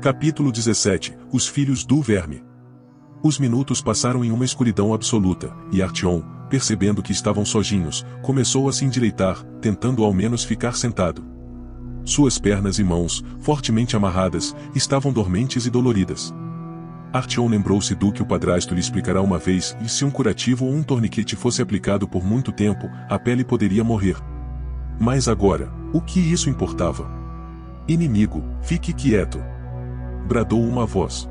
Capítulo 17. Os Filhos do Verme. Os minutos passaram em uma escuridão absoluta, e Artyom, percebendo que estavam sozinhos, começou a se endireitar, tentando ao menos ficar sentado. Suas pernas e mãos, fortemente amarradas, estavam dormentes e doloridas. Artyom lembrou-se do que o padrasto lhe explicará uma vez, e se um curativo ou um torniquete fosse aplicado por muito tempo, a pele poderia morrer. Mas agora, o que isso importava? Inimigo, fique quieto! Bradou uma voz.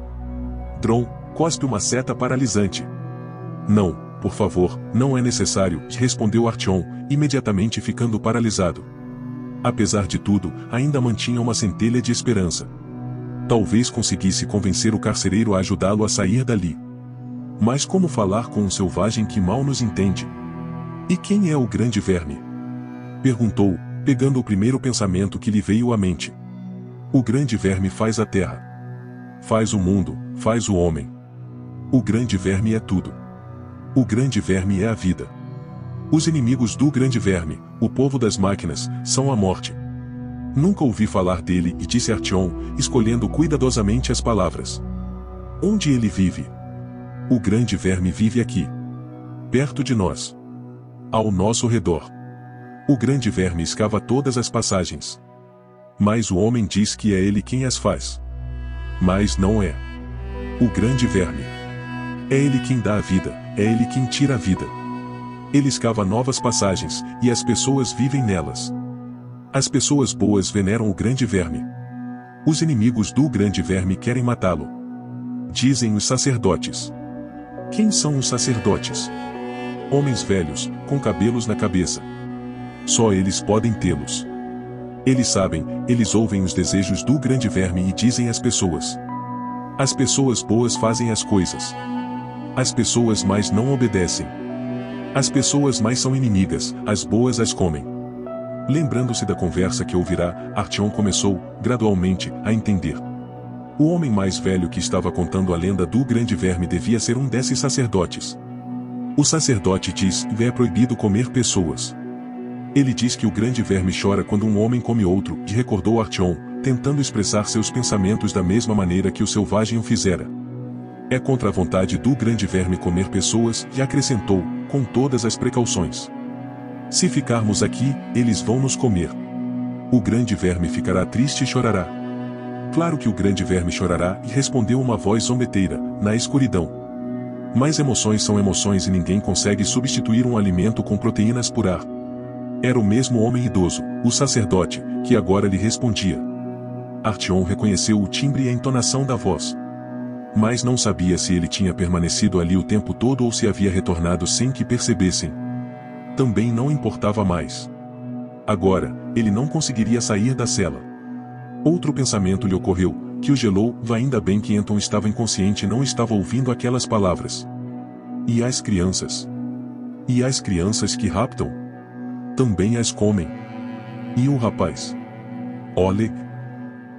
Dron, cospe uma seta paralisante. Não, por favor, não é necessário, respondeu Artyom, imediatamente ficando paralisado. Apesar de tudo, ainda mantinha uma centelha de esperança. Talvez conseguisse convencer o carcereiro a ajudá-lo a sair dali. Mas como falar com um selvagem que mal nos entende? E quem é o grande verme? Perguntou, pegando o primeiro pensamento que lhe veio à mente. O grande verme faz a terra. Faz o mundo, faz o homem. O grande verme é tudo. O grande verme é a vida. Os inimigos do grande verme, o povo das máquinas, são a morte. Nunca ouvi falar dele, e disse Artyom, escolhendo cuidadosamente as palavras. Onde ele vive? O grande verme vive aqui. Perto de nós. Ao nosso redor. O grande verme escava todas as passagens. Mas o homem diz que é ele quem as faz. Mas não é. O grande verme. É ele quem dá a vida, é ele quem tira a vida. Ele escava novas passagens, e as pessoas vivem nelas. As pessoas boas veneram o grande verme. Os inimigos do grande verme querem matá-lo. Dizem os sacerdotes. Quem são os sacerdotes? Homens velhos, com cabelos na cabeça. Só eles podem tê-los. Eles sabem, eles ouvem os desejos do grande verme e dizem às pessoas. As pessoas boas fazem as coisas. As pessoas mais não obedecem. As pessoas mais são inimigas, as boas as comem. Lembrando-se da conversa que ouvirá, Artyom começou, gradualmente, a entender. O homem mais velho que estava contando a lenda do grande verme devia ser um desses sacerdotes. O sacerdote diz que é proibido comer pessoas. Ele diz que o grande verme chora quando um homem come outro, e recordou Artyom, tentando expressar seus pensamentos da mesma maneira que o selvagem o fizera. É contra a vontade do grande verme comer pessoas, e acrescentou, com todas as precauções. Se ficarmos aqui, eles vão nos comer. O grande verme ficará triste e chorará. Claro que o grande verme chorará, e respondeu uma voz zombeteira, na escuridão. Mas emoções são emoções e ninguém consegue substituir um alimento com proteínas por ar. Era o mesmo homem idoso, o sacerdote, que agora lhe respondia. Artyom reconheceu o timbre e a entonação da voz. Mas não sabia se ele tinha permanecido ali o tempo todo ou se havia retornado sem que percebessem. Também não importava mais. Agora, ele não conseguiria sair da cela. Outro pensamento lhe ocorreu, que o gelou, ainda bem que Anton estava inconsciente e não estava ouvindo aquelas palavras. E as crianças? E as crianças que raptam? Também as comem. E o rapaz? Oleg?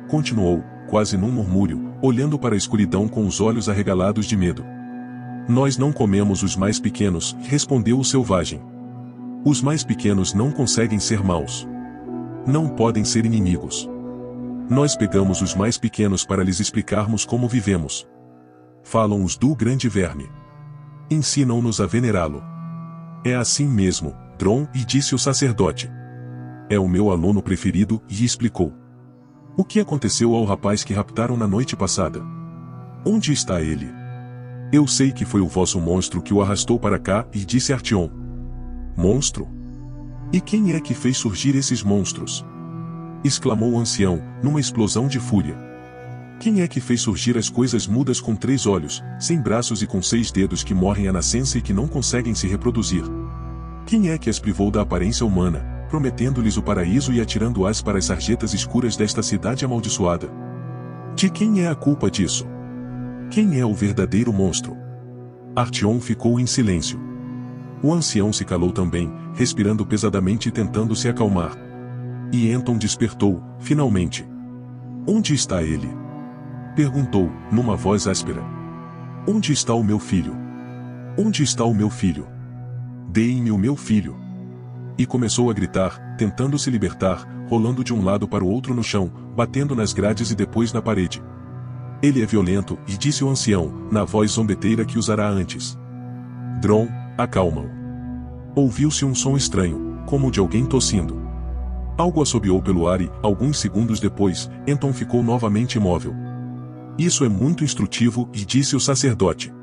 Continuou, quase num murmúrio, olhando para a escuridão com os olhos arregalados de medo. Nós não comemos os mais pequenos, respondeu o selvagem. Os mais pequenos não conseguem ser maus. Não podem ser inimigos. Nós pegamos os mais pequenos para lhes explicarmos como vivemos. Falam os do grande verme. Ensinam-nos a venerá-lo. É assim mesmo, Dron, e disse o sacerdote. É o meu aluno preferido, e explicou. O que aconteceu ao rapaz que raptaram na noite passada? Onde está ele? Eu sei que foi o vosso monstro que o arrastou para cá, e disse Artyom. Monstro? E quem é que fez surgir esses monstros? Exclamou o ancião, numa explosão de fúria. Quem é que fez surgir as coisas mudas com 3 olhos, sem braços e com 6 dedos que morrem à nascença e que não conseguem se reproduzir? Quem é que as privou da aparência humana, prometendo-lhes o paraíso e atirando-as para as sarjetas escuras desta cidade amaldiçoada? De quem é a culpa disso? Quem é o verdadeiro monstro? Artyom ficou em silêncio. O ancião se calou também, respirando pesadamente e tentando se acalmar. E Anton despertou, finalmente. Onde está ele? Perguntou, numa voz áspera. Onde está o meu filho? Onde está o meu filho? Deem-me o meu filho. E começou a gritar, tentando se libertar, rolando de um lado para o outro no chão, batendo nas grades e depois na parede. Ele é violento, e disse o ancião, na voz zombeteira que usará antes. Dron, acalma-o. Ouviu-se um som estranho, como o de alguém tossindo. Algo assobiou pelo ar e, alguns segundos depois, Anton ficou novamente imóvel. Isso é muito instrutivo, e disse o sacerdote.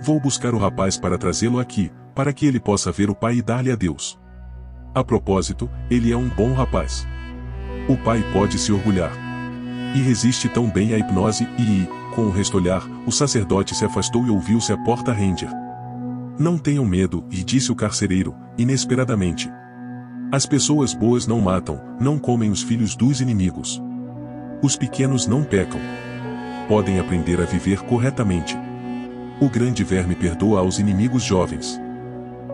Vou buscar o rapaz para trazê-lo aqui, para que ele possa ver o pai e dar-lhe adeus. A propósito, ele é um bom rapaz. O pai pode se orgulhar. E resiste tão bem à hipnose e, com o restolhar, o sacerdote se afastou e ouviu-se a porta render. Não tenham medo, e disse o carcereiro, inesperadamente. As pessoas boas não matam, não comem os filhos dos inimigos. Os pequenos não pecam. Podem aprender a viver corretamente. O grande verme perdoa aos inimigos jovens.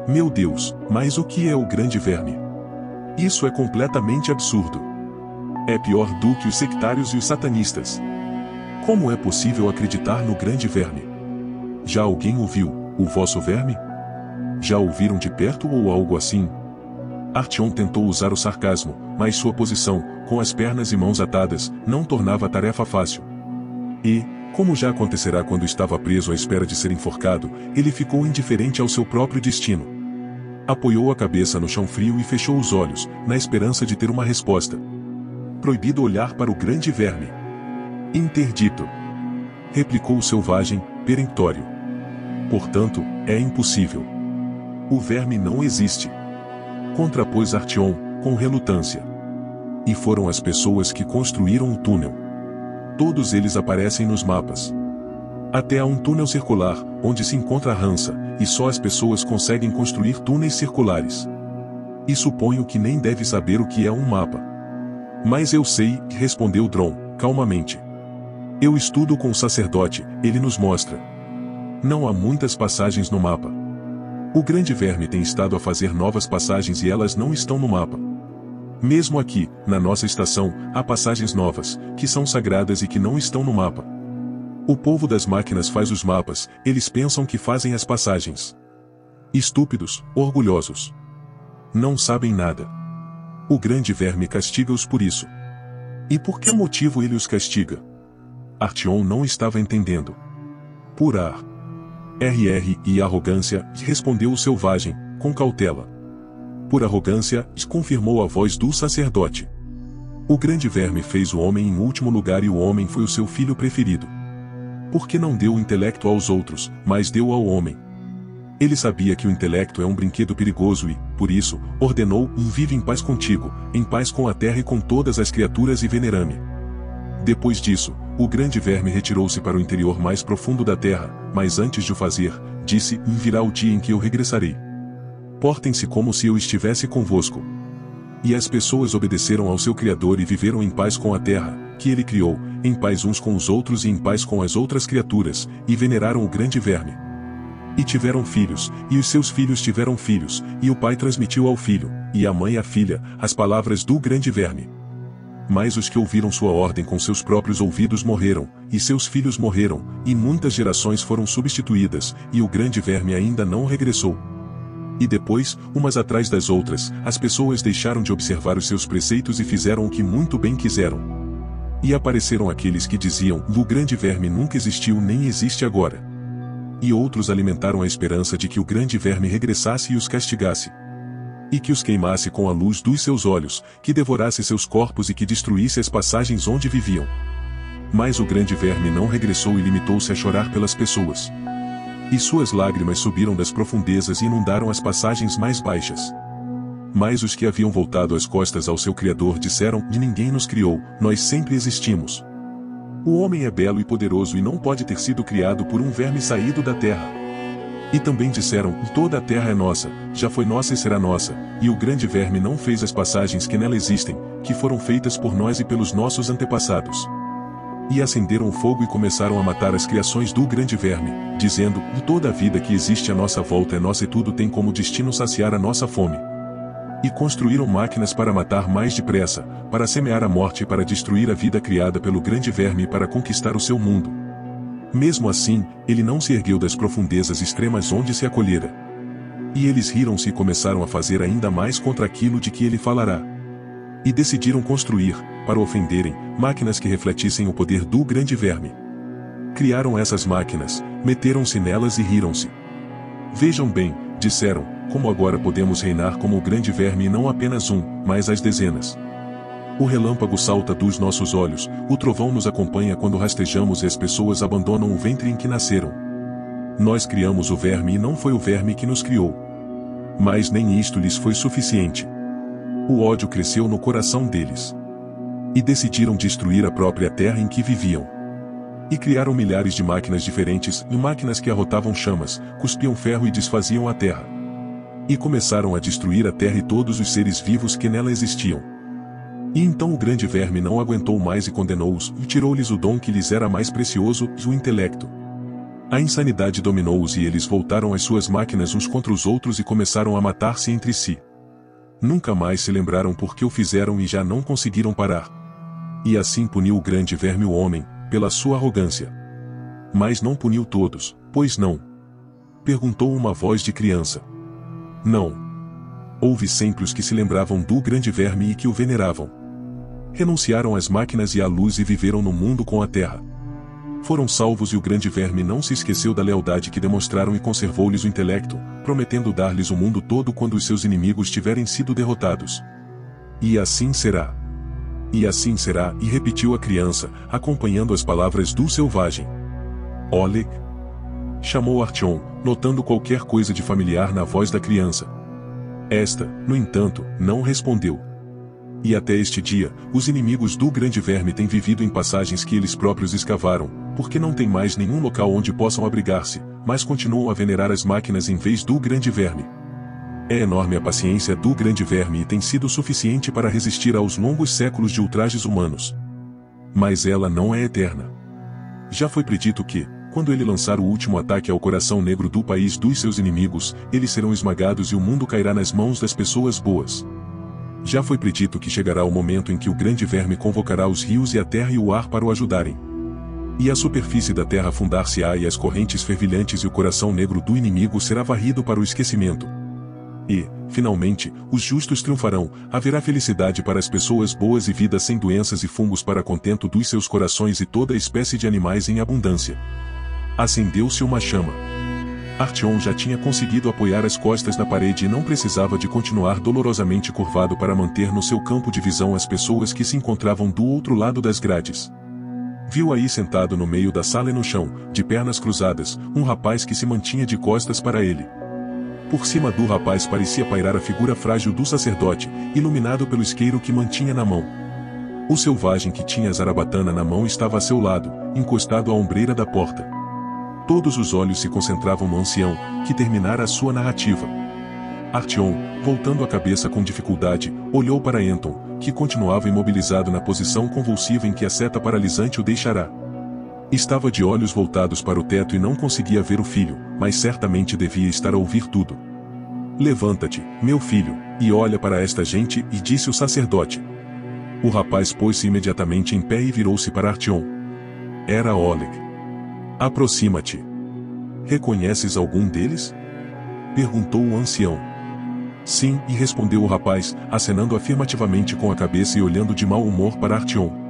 Meu Deus, mas o que é o grande verme? Isso é completamente absurdo. É pior do que os sectários e os satanistas. Como é possível acreditar no grande verme? Já alguém ouviu, o vosso verme? Já ouviram de perto ou algo assim? Artyom tentou usar o sarcasmo, mas sua posição, com as pernas e mãos atadas, não tornava a tarefa fácil. E, como já acontecerá quando estava preso à espera de ser enforcado, ele ficou indiferente ao seu próprio destino. Apoiou a cabeça no chão frio e fechou os olhos, na esperança de ter uma resposta. Proibido olhar para o grande verme. Interdito. Replicou o selvagem, peremptório. Portanto, é impossível. O verme não existe. Contrapôs Artyom, com relutância. E foram as pessoas que construíram o túnel. Todos eles aparecem nos mapas. Até há um túnel circular, onde se encontra a Hansa, e só as pessoas conseguem construir túneis circulares. E suponho que nem deve saber o que é um mapa. Mas eu sei, respondeu Dron, calmamente. Eu estudo com o sacerdote, ele nos mostra. Não há muitas passagens no mapa. O grande verme tem estado a fazer novas passagens e elas não estão no mapa. Mesmo aqui, na nossa estação, há passagens novas, que são sagradas e que não estão no mapa. O povo das máquinas faz os mapas, eles pensam que fazem as passagens. Estúpidos, orgulhosos. Não sabem nada. O grande verme castiga-os por isso. E por que motivo ele os castiga? Artyom não estava entendendo. Por ar. E arrogância, respondeu o selvagem, com cautela. Por arrogância, confirmou a voz do sacerdote. O grande verme fez o homem em último lugar e o homem foi o seu filho preferido. Porque não deu o intelecto aos outros, mas deu ao homem. Ele sabia que o intelecto é um brinquedo perigoso e, por isso, ordenou: vive em paz contigo, em paz com a terra e com todas as criaturas e venerame. Depois disso, o grande verme retirou-se para o interior mais profundo da terra, mas antes de o fazer, disse: virá o dia em que eu regressarei. Portem-se como se eu estivesse convosco. E as pessoas obedeceram ao seu Criador e viveram em paz com a terra, que ele criou, em paz uns com os outros e em paz com as outras criaturas, e veneraram o grande verme. E tiveram filhos, e os seus filhos tiveram filhos, e o pai transmitiu ao filho, e a mãe à filha, as palavras do grande verme. Mas os que ouviram sua ordem com seus próprios ouvidos morreram, e seus filhos morreram, e muitas gerações foram substituídas, e o grande verme ainda não regressou. E depois, umas atrás das outras, as pessoas deixaram de observar os seus preceitos e fizeram o que muito bem quiseram. E apareceram aqueles que diziam: o grande verme nunca existiu nem existe agora. E outros alimentaram a esperança de que o grande verme regressasse e os castigasse. E que os queimasse com a luz dos seus olhos, que devorasse seus corpos e que destruísse as passagens onde viviam. Mas o grande verme não regressou e limitou-se a chorar pelas pessoas. E suas lágrimas subiram das profundezas e inundaram as passagens mais baixas. Mas os que haviam voltado as costas ao seu Criador disseram: ninguém nos criou, nós sempre existimos. O homem é belo e poderoso e não pode ter sido criado por um verme saído da terra. E também disseram: toda a terra é nossa, já foi nossa e será nossa, e o grande verme não fez as passagens que nela existem, que foram feitas por nós e pelos nossos antepassados. E acenderam o fogo e começaram a matar as criações do grande verme, dizendo: toda a vida que existe à nossa volta é nossa e tudo tem como destino saciar a nossa fome. E construíram máquinas para matar mais depressa, para semear a morte e para destruir a vida criada pelo grande verme e para conquistar o seu mundo. Mesmo assim, ele não se ergueu das profundezas extremas onde se acolhera. E eles riram-se e começaram a fazer ainda mais contra aquilo de que ele falará. E decidiram construir, para ofenderem, máquinas que refletissem o poder do grande verme. Criaram essas máquinas, meteram-se nelas e riram-se. Vejam bem, disseram, como agora podemos reinar como o grande verme e não apenas um, mas as dezenas. O relâmpago salta dos nossos olhos, o trovão nos acompanha quando rastejamos e as pessoas abandonam o ventre em que nasceram. Nós criamos o verme e não foi o verme que nos criou. Mas nem isto lhes foi suficiente. O ódio cresceu no coração deles. E decidiram destruir a própria terra em que viviam. E criaram milhares de máquinas diferentes, e máquinas que arrotavam chamas, cuspiam ferro e desfaziam a terra. E começaram a destruir a terra e todos os seres vivos que nela existiam. E então o grande verme não aguentou mais e condenou-os, e tirou-lhes o dom que lhes era mais precioso, o intelecto. A insanidade dominou-os e eles voltaram às suas máquinas uns contra os outros e começaram a matar-se entre si. Nunca mais se lembraram por que o fizeram e já não conseguiram parar. E assim puniu o grande verme o homem, pela sua arrogância. Mas não puniu todos, pois não? Perguntou uma voz de criança. Não. Houve sempre os que se lembravam do grande verme e que o veneravam. Renunciaram às máquinas e à luz e viveram no mundo com a terra. Foram salvos e o grande verme não se esqueceu da lealdade que demonstraram e conservou-lhes o intelecto, prometendo dar-lhes o mundo todo quando os seus inimigos tiverem sido derrotados. E assim será. E assim será, e repetiu a criança, acompanhando as palavras do selvagem. Oleg? Chamou Artyom, notando qualquer coisa de familiar na voz da criança. Esta, no entanto, não respondeu. E até este dia, os inimigos do grande verme têm vivido em passagens que eles próprios escavaram, porque não tem mais nenhum local onde possam abrigar-se, mas continuam a venerar as máquinas em vez do grande verme. É enorme a paciência do grande verme e tem sido suficiente para resistir aos longos séculos de ultrajes humanos. Mas ela não é eterna. Já foi predito que, quando ele lançar o último ataque ao coração negro do país dos seus inimigos, eles serão esmagados e o mundo cairá nas mãos das pessoas boas. Já foi predito que chegará o momento em que o grande verme convocará os rios e a terra e o ar para o ajudarem. E a superfície da terra afundar-se-á e as correntes fervilhantes e o coração negro do inimigo será varrido para o esquecimento. E, finalmente, os justos triunfarão, haverá felicidade para as pessoas boas e vida sem doenças e fungos para contento dos seus corações e toda espécie de animais em abundância. Acendeu-se uma chama. Artyom já tinha conseguido apoiar as costas na parede e não precisava de continuar dolorosamente curvado para manter no seu campo de visão as pessoas que se encontravam do outro lado das grades. Viu aí sentado no meio da sala e no chão, de pernas cruzadas, um rapaz que se mantinha de costas para ele. Por cima do rapaz parecia pairar a figura frágil do sacerdote, iluminado pelo isqueiro que mantinha na mão. O selvagem que tinha a zarabatana na mão estava a seu lado, encostado à ombreira da porta. Todos os olhos se concentravam no ancião, que terminara a sua narrativa. Artyom, voltando a cabeça com dificuldade, olhou para Anton, que continuava imobilizado na posição convulsiva em que a seta paralisante o deixará. Estava de olhos voltados para o teto e não conseguia ver o filho, mas certamente devia estar a ouvir tudo. Levanta-te, meu filho, e olha para esta gente, e disse o sacerdote. O rapaz pôs-se imediatamente em pé e virou-se para Artyom. Era Oleg. Aproxima-te. Reconheces algum deles? Perguntou o ancião. Sim, e respondeu o rapaz, acenando afirmativamente com a cabeça e olhando de mau humor para Artyom.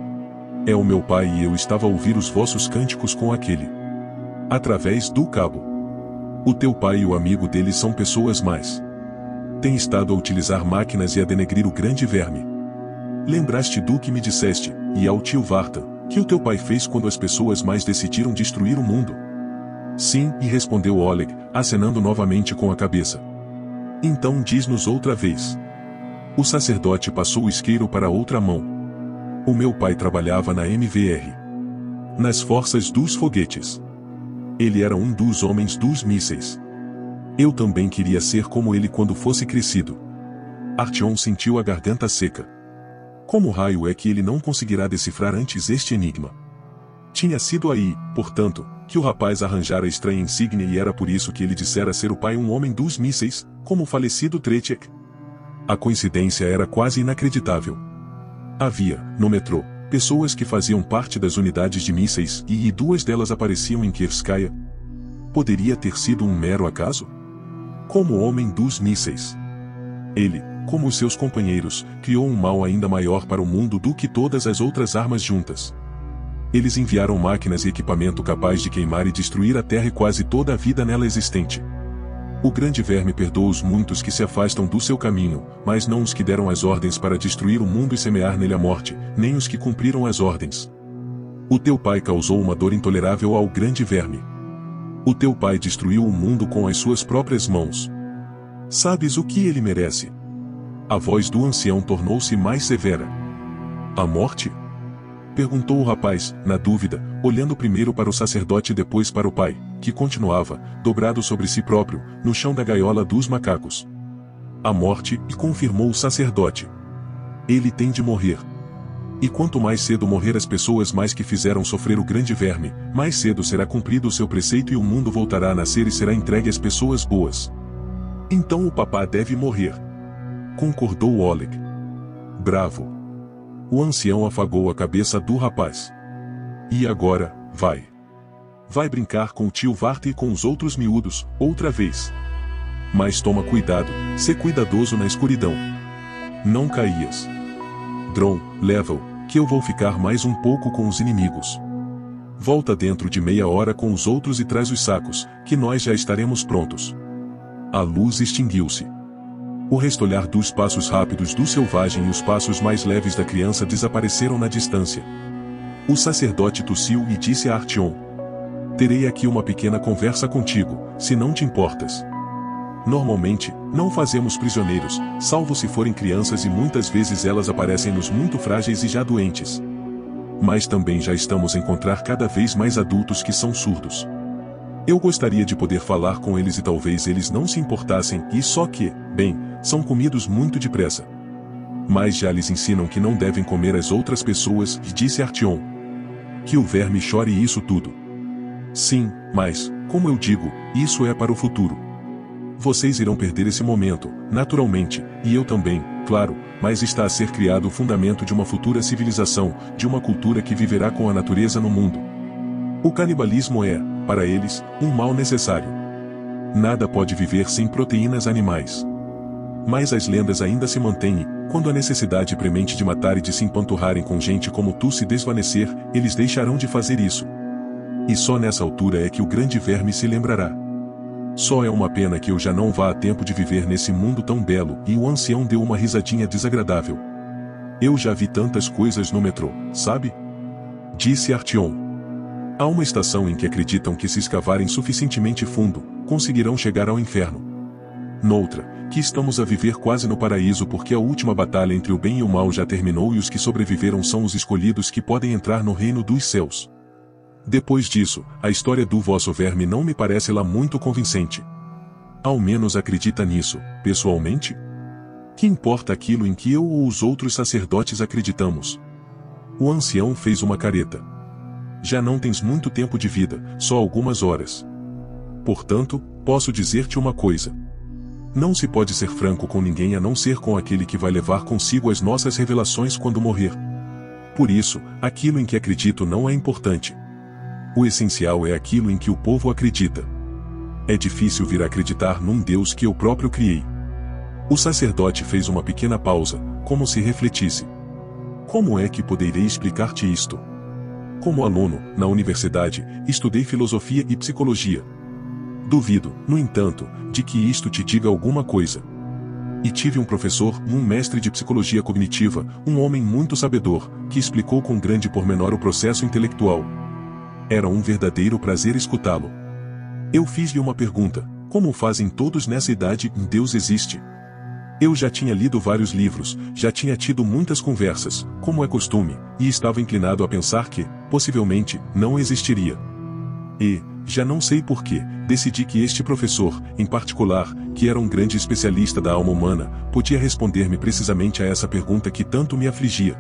É o meu pai e eu estava a ouvir os vossos cânticos com aquele. Através do cabo. O teu pai e o amigo dele são pessoas más. Tem estado a utilizar máquinas e a denegrir o grande verme. Lembraste do que me disseste, e ao tio Vartan, que o teu pai fez quando as pessoas mais decidiram destruir o mundo? Sim, e respondeu Oleg, acenando novamente com a cabeça. Então diz-nos outra vez. O sacerdote passou o isqueiro para outra mão. O meu pai trabalhava na MVR. Nas forças dos foguetes. Ele era um dos homens dos mísseis. Eu também queria ser como ele quando fosse crescido. Artyom sentiu a garganta seca. Como raio é que ele não conseguirá decifrar antes este enigma? Tinha sido aí, portanto, que o rapaz arranjara estranha insígnia e era por isso que ele dissera ser o pai um homem dos mísseis, como o falecido Tretiak. A coincidência era quase inacreditável. Havia, no metrô, pessoas que faziam parte das unidades de mísseis e duas delas apareciam em Kievrskaya. Poderia ter sido um mero acaso? Como homem dos mísseis. Ele, como os seus companheiros, criou um mal ainda maior para o mundo do que todas as outras armas juntas. Eles enviaram máquinas e equipamento capaz de queimar e destruir a Terra e quase toda a vida nela existente. O grande verme perdoa os muitos que se afastam do seu caminho, mas não os que deram as ordens para destruir o mundo e semear nele a morte, nem os que cumpriram as ordens. O teu pai causou uma dor intolerável ao grande verme. O teu pai destruiu o mundo com as suas próprias mãos. Sabes o que ele merece? A voz do ancião tornou-se mais severa. A morte? Perguntou o rapaz, na dúvida, olhando primeiro para o sacerdote e depois para o pai, que continuava, dobrado sobre si próprio, no chão da gaiola dos macacos. A morte, confirmou o sacerdote. Ele tem de morrer. E quanto mais cedo morrer as pessoas mais que fizeram sofrer o grande verme, mais cedo será cumprido o seu preceito e o mundo voltará a nascer e será entregue às pessoas boas. Então o papá deve morrer. Concordou Oleg. Bravo. O ancião afagou a cabeça do rapaz. E agora, vai. Vai brincar com o tio Vart e com os outros miúdos, outra vez. Mas toma cuidado, sê cuidadoso na escuridão. Não caías. Dron, leva-o, que eu vou ficar mais um pouco com os inimigos. Volta dentro de meia hora com os outros e traz os sacos, que nós já estaremos prontos. A luz extinguiu-se. O restolhar dos passos rápidos do selvagem e os passos mais leves da criança desapareceram na distância. O sacerdote tossiu e disse a Artyom: terei aqui uma pequena conversa contigo, se não te importas. Normalmente, não fazemos prisioneiros, salvo se forem crianças e muitas vezes elas aparecem-nos muito frágeis e já doentes. Mas também já estamos a encontrar cada vez mais adultos que são surdos. Eu gostaria de poder falar com eles e talvez eles não se importassem e só que, bem, são comidos muito depressa. Mas já lhes ensinam que não devem comer as outras pessoas, e disse Artyom. Que o verme chore isso tudo. Sim, mas, como eu digo, isso é para o futuro. Vocês irão perder esse momento, naturalmente, e eu também, claro, mas está a ser criado o fundamento de uma futura civilização, de uma cultura que viverá com a natureza no mundo. O canibalismo é, para eles, um mal necessário. Nada pode viver sem proteínas animais. Mas as lendas ainda se mantêm e, quando a necessidade premente de matar e de se empanturrarem com gente como tu se desvanecer, eles deixarão de fazer isso. E só nessa altura é que o grande verme se lembrará. Só é uma pena que eu já não vá a tempo de viver nesse mundo tão belo, e o ancião deu uma risadinha desagradável. Eu já vi tantas coisas no metrô, sabe? Disse Artyom. Há uma estação em que acreditam que se escavarem suficientemente fundo, conseguirão chegar ao inferno. Noutra, que estamos a viver quase no paraíso porque a última batalha entre o bem e o mal já terminou e os que sobreviveram são os escolhidos que podem entrar no reino dos céus. Depois disso, a história do vosso verme não me parece lá muito convincente. Ao menos acredita nisso, pessoalmente? Que importa aquilo em que eu ou os outros sacerdotes acreditamos? O ancião fez uma careta. Já não tens muito tempo de vida, só algumas horas. Portanto, posso dizer-te uma coisa. Não se pode ser franco com ninguém a não ser com aquele que vai levar consigo as nossas revelações quando morrer. Por isso, aquilo em que acredito não é importante. O essencial é aquilo em que o povo acredita. É difícil vir a acreditar num Deus que eu próprio criei. O sacerdote fez uma pequena pausa, como se refletisse. Como é que poderei explicar-te isto? Como aluno, na universidade, estudei filosofia e psicologia. Duvido, no entanto, de que isto te diga alguma coisa. E tive um professor, um mestre de psicologia cognitiva, um homem muito sabedor, que explicou com grande pormenor o processo intelectual. Era um verdadeiro prazer escutá-lo. Eu fiz-lhe uma pergunta: como fazem todos nessa idade? Deus existe? Eu já tinha lido vários livros, já tinha tido muitas conversas, como é costume, e estava inclinado a pensar que, possivelmente, não existiria. E, já não sei porquê, decidi que este professor, em particular, que era um grande especialista da alma humana, podia responder-me precisamente a essa pergunta que tanto me afligia.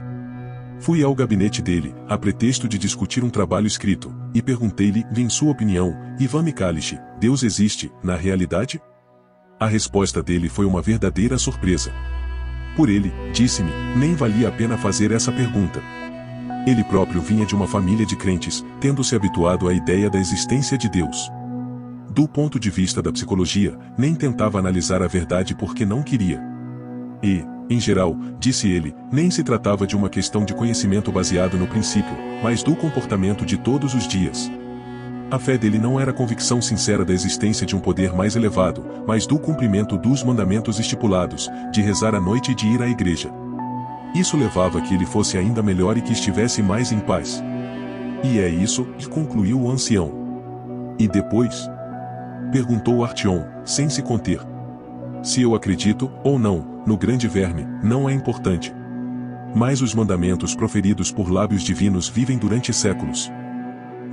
Fui ao gabinete dele, a pretexto de discutir um trabalho escrito, e perguntei-lhe, em sua opinião, Ivan Mikhailish, Deus existe, na realidade? A resposta dele foi uma verdadeira surpresa. Por ele, disse-me, nem valia a pena fazer essa pergunta. Ele próprio vinha de uma família de crentes, tendo se habituado à ideia da existência de Deus. Do ponto de vista da psicologia, nem tentava analisar a verdade porque não queria. E, Em geral, disse ele, nem se tratava de uma questão de conhecimento baseado no princípio, mas do comportamento de todos os dias. A fé dele não era a convicção sincera da existência de um poder mais elevado, mas do cumprimento dos mandamentos estipulados, de rezar à noite e de ir à igreja. Isso levava a que ele fosse ainda melhor e que estivesse mais em paz. E é isso, que concluiu o ancião. E depois? Perguntou Artyom, sem se conter. Se eu acredito, ou não, no grande verme, não é importante. Mas os mandamentos proferidos por lábios divinos vivem durante séculos.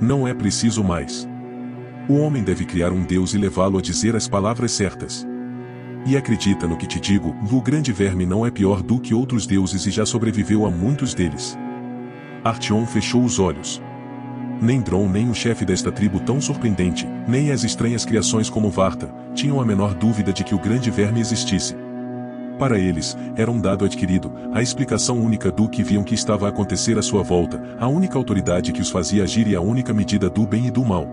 Não é preciso mais. O homem deve criar um Deus e levá-lo a dizer as palavras certas. E acredita no que te digo, o grande verme não é pior do que outros deuses e já sobreviveu a muitos deles. Artyom fechou os olhos. Nem Dron nem o chefe desta tribo tão surpreendente, nem as estranhas criações como Varta, tinham a menor dúvida de que o grande verme existisse. Para eles, era um dado adquirido, a explicação única do que viam que estava a acontecer à sua volta, a única autoridade que os fazia agir e a única medida do bem e do mal.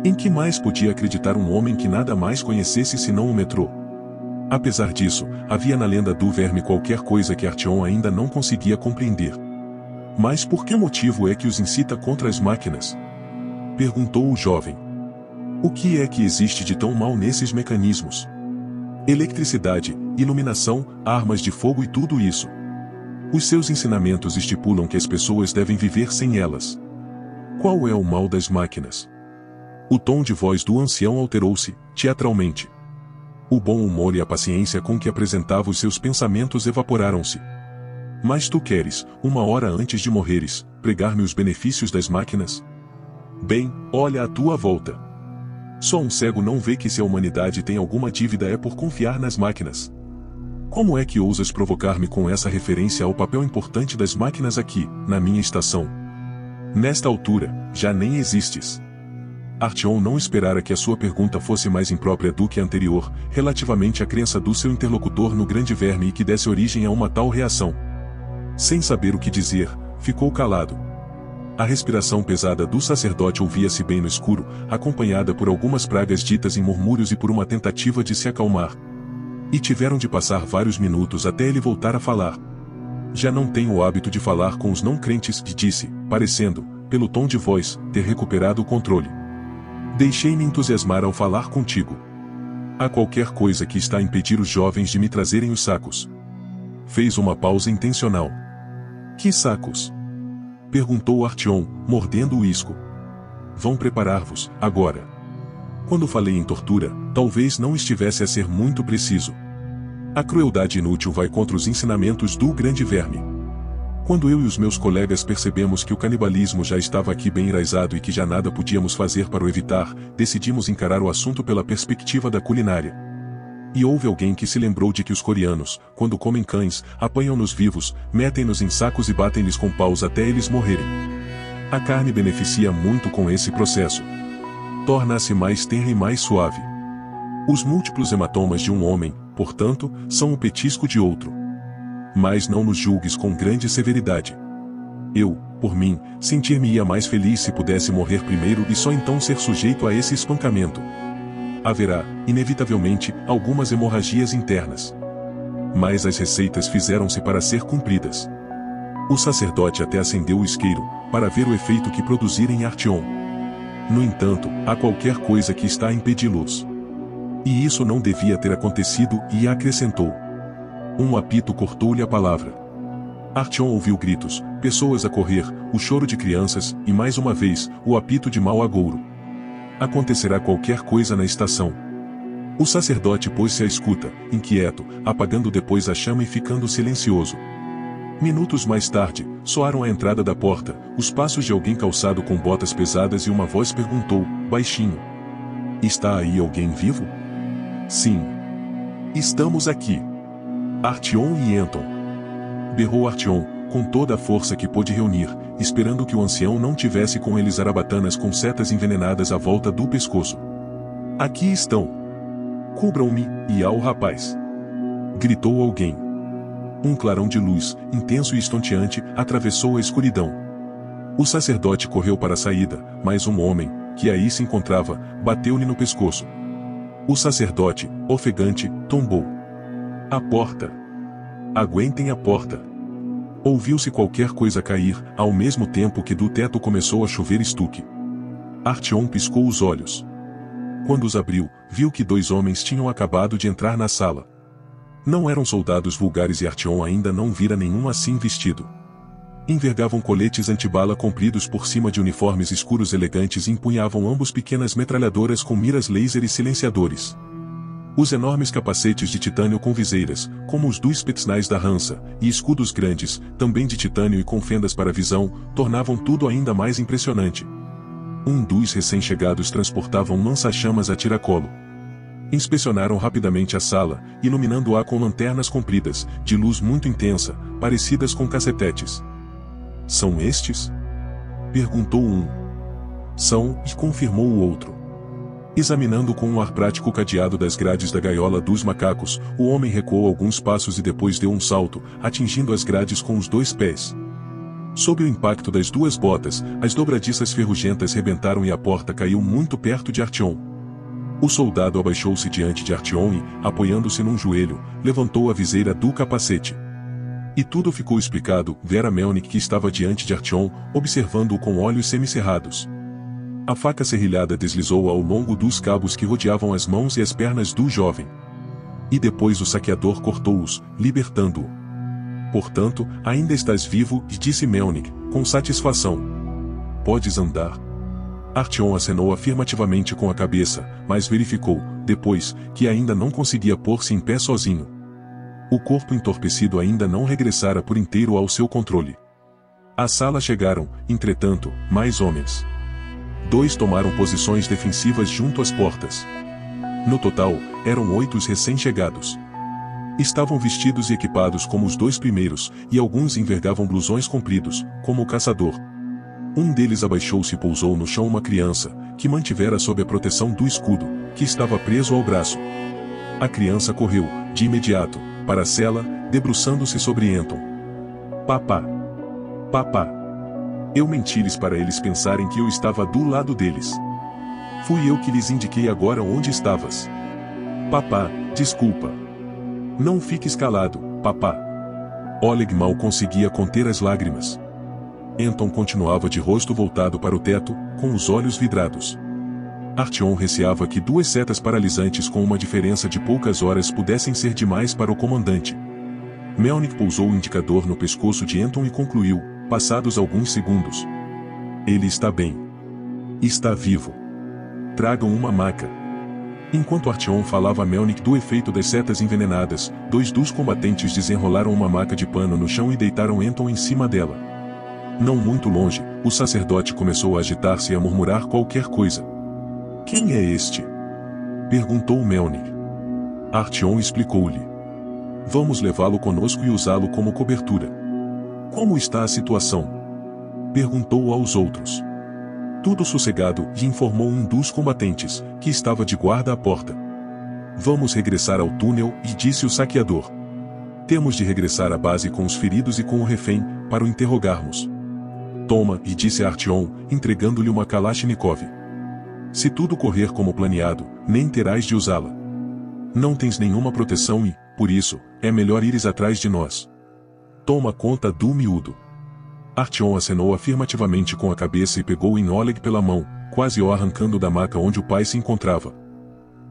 Em que mais podia acreditar um homem que nada mais conhecesse senão o metrô? Apesar disso, havia na lenda do verme qualquer coisa que Artyom ainda não conseguia compreender. Mas por que motivo é que os incita contra as máquinas? Perguntou o jovem. O que é que existe de tão mal nesses mecanismos? Eletricidade, iluminação, armas de fogo e tudo isso. Os seus ensinamentos estipulam que as pessoas devem viver sem elas. Qual é o mal das máquinas? O tom de voz do ancião alterou-se, teatralmente. O bom humor e a paciência com que apresentava os seus pensamentos evaporaram-se. Mas tu queres, uma hora antes de morreres, pregar-me os benefícios das máquinas? Bem, olha à tua volta. Só um cego não vê que se a humanidade tem alguma dívida é por confiar nas máquinas. Como é que ousas provocar-me com essa referência ao papel importante das máquinas aqui, na minha estação? Nesta altura, já nem existes. Artyom não esperara que a sua pergunta fosse mais imprópria do que a anterior, relativamente à crença do seu interlocutor no grande verme e que desse origem a uma tal reação. Sem saber o que dizer, ficou calado. A respiração pesada do sacerdote ouvia-se bem no escuro, acompanhada por algumas pragas ditas em murmúrios e por uma tentativa de se acalmar. E tiveram de passar vários minutos até ele voltar a falar. Já não tenho o hábito de falar com os não crentes, disse, parecendo, pelo tom de voz, ter recuperado o controle. Deixei-me entusiasmar ao falar contigo. Há qualquer coisa que está a impedir os jovens de me trazerem os sacos. Fez uma pausa intencional. Que sacos? Perguntou Artyom, mordendo o isco. Vão preparar-vos, agora. Quando falei em tortura, talvez não estivesse a ser muito preciso. A crueldade inútil vai contra os ensinamentos do grande verme. Quando eu e os meus colegas percebemos que o canibalismo já estava aqui bem enraizado e que já nada podíamos fazer para o evitar, decidimos encarar o assunto pela perspectiva da culinária. E houve alguém que se lembrou de que os coreanos, quando comem cães, apanham-nos vivos, metem-nos em sacos e batem-lhes com paus até eles morrerem. A carne beneficia muito com esse processo. Torna-se mais tenra e mais suave. Os múltiplos hematomas de um homem, portanto, são o petisco de outro. Mas não nos julgues com grande severidade. Eu, por mim, sentir-me-ia mais feliz se pudesse morrer primeiro e só então ser sujeito a esse espancamento. Haverá, inevitavelmente, algumas hemorragias internas. Mas as receitas fizeram-se para ser cumpridas. O sacerdote até acendeu o isqueiro, para ver o efeito que produzira em Artyom. No entanto, há qualquer coisa que está a impedi-los. E isso não devia ter acontecido, e acrescentou. Um apito cortou-lhe a palavra. Artyom ouviu gritos, pessoas a correr, o choro de crianças, e mais uma vez, o apito de mau agouro. Acontecerá qualquer coisa na estação. O sacerdote pôs-se à escuta, inquieto, apagando depois a chama e ficando silencioso. Minutos mais tarde, soaram à entrada da porta, os passos de alguém calçado com botas pesadas e uma voz perguntou, baixinho. Está aí alguém vivo? Sim. Estamos aqui. Artyom e Anton. Berrou Artyom, com toda a força que pôde reunir, esperando que o ancião não tivesse com ele zarabatanas com setas envenenadas à volta do pescoço. Aqui estão. Cubram-me, e ao rapaz. Gritou alguém. Um clarão de luz, intenso e estonteante, atravessou a escuridão. O sacerdote correu para a saída, mas um homem, que aí se encontrava, bateu-lhe no pescoço. O sacerdote, ofegante, tombou. A porta. Aguentem a porta. Ouviu-se qualquer coisa cair, ao mesmo tempo que do teto começou a chover estuque. Artyom piscou os olhos. Quando os abriu, viu que 2 homens tinham acabado de entrar na sala. Não eram soldados vulgares e Artyom ainda não vira nenhum assim vestido. Envergavam coletes antibala compridos por cima de uniformes escuros elegantes e empunhavam ambos pequenas metralhadoras com miras laser e silenciadores. Os enormes capacetes de titânio com viseiras, como os dos Spetsnaz da Hansa, e escudos grandes, também de titânio e com fendas para visão, tornavam tudo ainda mais impressionante. Um dos recém-chegados transportava um lança-chamas a tiracolo. Inspecionaram rapidamente a sala, iluminando-a com lanternas compridas, de luz muito intensa, parecidas com cacetetes. São estes? Perguntou um. São, e confirmou o outro. Examinando com um ar prático o cadeado das grades da gaiola dos macacos, o homem recuou alguns passos e depois deu um salto, atingindo as grades com os 2 pés. Sob o impacto das 2 botas, as dobradiças ferrugentas rebentaram e a porta caiu muito perto de Artyom. O soldado abaixou-se diante de Artyom e, apoiando-se num joelho, levantou a viseira do capacete. E tudo ficou explicado. Vera Melnik que estava diante de Artyom, observando-o com olhos semicerrados. A faca serrilhada deslizou ao longo dos cabos que rodeavam as mãos e as pernas do jovem. E depois o saqueador cortou-os, libertando-o. Portanto, ainda estás vivo, disse Melnik, com satisfação. Podes andar. Artyom acenou afirmativamente com a cabeça, mas verificou, depois, que ainda não conseguia pôr-se em pé sozinho. O corpo entorpecido ainda não regressara por inteiro ao seu controle. À sala chegaram, entretanto, mais homens. 2 tomaram posições defensivas junto às portas. No total, eram 8 os recém-chegados. Estavam vestidos e equipados como os 2 primeiros, e alguns envergavam blusões compridos, como o caçador. Um deles abaixou-se e pousou no chão uma criança, que mantivera sob a proteção do escudo, que estava preso ao braço. A criança correu, de imediato, para a cela, debruçando-se sobre Anton. Papá. Papá. Eu menti-lhes para eles pensarem que eu estava do lado deles. Fui eu que lhes indiquei agora onde estavas. Papá, desculpa. Não fiques calado, papá. Oleg mal conseguia conter as lágrimas. Anton continuava de rosto voltado para o teto, com os olhos vidrados. Artyom receava que 2 setas paralisantes com uma diferença de poucas horas pudessem ser demais para o comandante. Melnik pousou o indicador no pescoço de Anton e concluiu, passados alguns segundos. Ele está bem. Está vivo. Tragam uma maca. Enquanto Artyom falava a Melnik do efeito das setas envenenadas, 2 dos combatentes desenrolaram uma maca de pano no chão e deitaram Anton em cima dela. Não muito longe, o sacerdote começou a agitar-se e a murmurar qualquer coisa. Quem é este? Perguntou Melnik. Artyom explicou-lhe. Vamos levá-lo conosco e usá-lo como cobertura. Como está a situação? Perguntou aos outros. Tudo sossegado, lhe informou um dos combatentes, que estava de guarda à porta. Vamos regressar ao túnel, e disse o saqueador. Temos de regressar à base com os feridos e com o refém, para o interrogarmos. Toma, e disse Artyom, entregando-lhe uma Kalashnikov. Se tudo correr como planeado, nem terás de usá-la. Não tens nenhuma proteção e, por isso, é melhor ires atrás de nós. Toma conta do miúdo. Artyom acenou afirmativamente com a cabeça e pegou em Oleg pela mão, quase o arrancando da maca onde o pai se encontrava.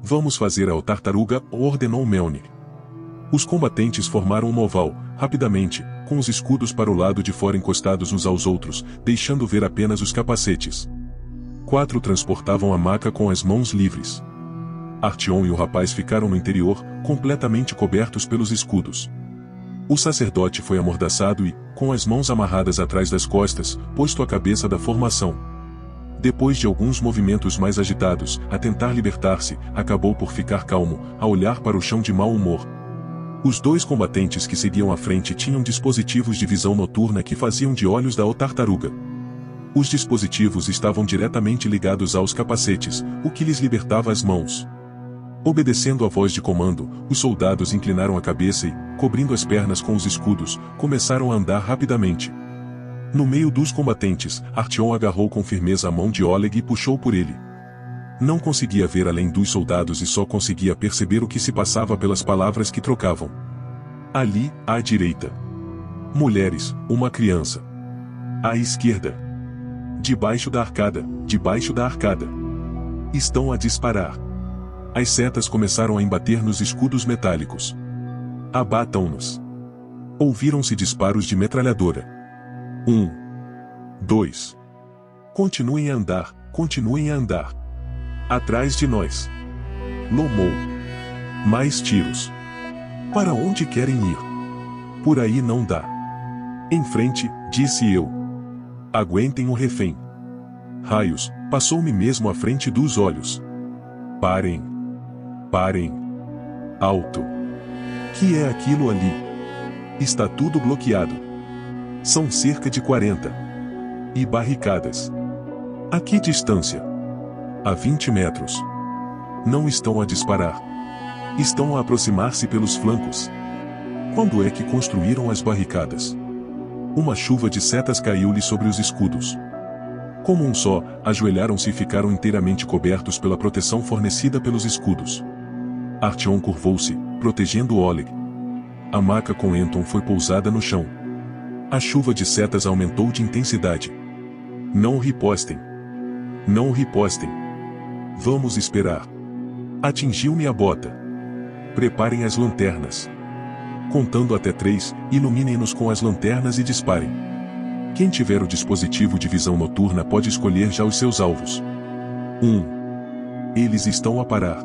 Vamos fazer a tartaruga, ordenou Melnik. Os combatentes formaram um oval, rapidamente, com os escudos para o lado de fora encostados uns aos outros, deixando ver apenas os capacetes. 4 transportavam a maca com as mãos livres. Artyom e o rapaz ficaram no interior, completamente cobertos pelos escudos. O sacerdote foi amordaçado e, com as mãos amarradas atrás das costas, posto à cabeça da formação. Depois de alguns movimentos mais agitados, a tentar libertar-se, acabou por ficar calmo, a olhar para o chão de mau humor. Os 2 combatentes que seguiam à frente tinham dispositivos de visão noturna que faziam de olhos da tartaruga. Os dispositivos estavam diretamente ligados aos capacetes, o que lhes libertava as mãos. Obedecendo à voz de comando, os soldados inclinaram a cabeça e, cobrindo as pernas com os escudos, começaram a andar rapidamente. No meio dos combatentes, Artyom agarrou com firmeza a mão de Oleg e puxou por ele. Não conseguia ver além dos soldados e só conseguia perceber o que se passava pelas palavras que trocavam. Ali, à direita. Mulheres, uma criança. À esquerda. Debaixo da arcada, debaixo da arcada. Estão a disparar. As setas começaram a embater nos escudos metálicos. Abatam-nos. Ouviram-se disparos de metralhadora. 1. 2. Continuem a andar, continuem a andar. Atrás de nós. Lomou. Mais tiros. Para onde querem ir? Por aí não dá. Em frente, disse eu. Aguentem o refém. Raios, passou-me mesmo à frente dos olhos. Parem. Parem. Alto. Que é aquilo ali? Está tudo bloqueado. São cerca de 40. E barricadas. A que distância? A 20 metros. Não estão a disparar. Estão a aproximar-se pelos flancos. Quando é que construíram as barricadas? Uma chuva de setas caiu-lhe sobre os escudos. Como um só, ajoelharam-se e ficaram inteiramente cobertos pela proteção fornecida pelos escudos. Artyom curvou-se, protegendo Oleg. A maca com Anton foi pousada no chão. A chuva de setas aumentou de intensidade. Não ripostem. Não ripostem. Vamos esperar. Atingiu-me a bota. Preparem as lanternas. Contando até 3, iluminem-nos com as lanternas e disparem. Quem tiver o dispositivo de visão noturna pode escolher já os seus alvos. 1. Eles estão a parar.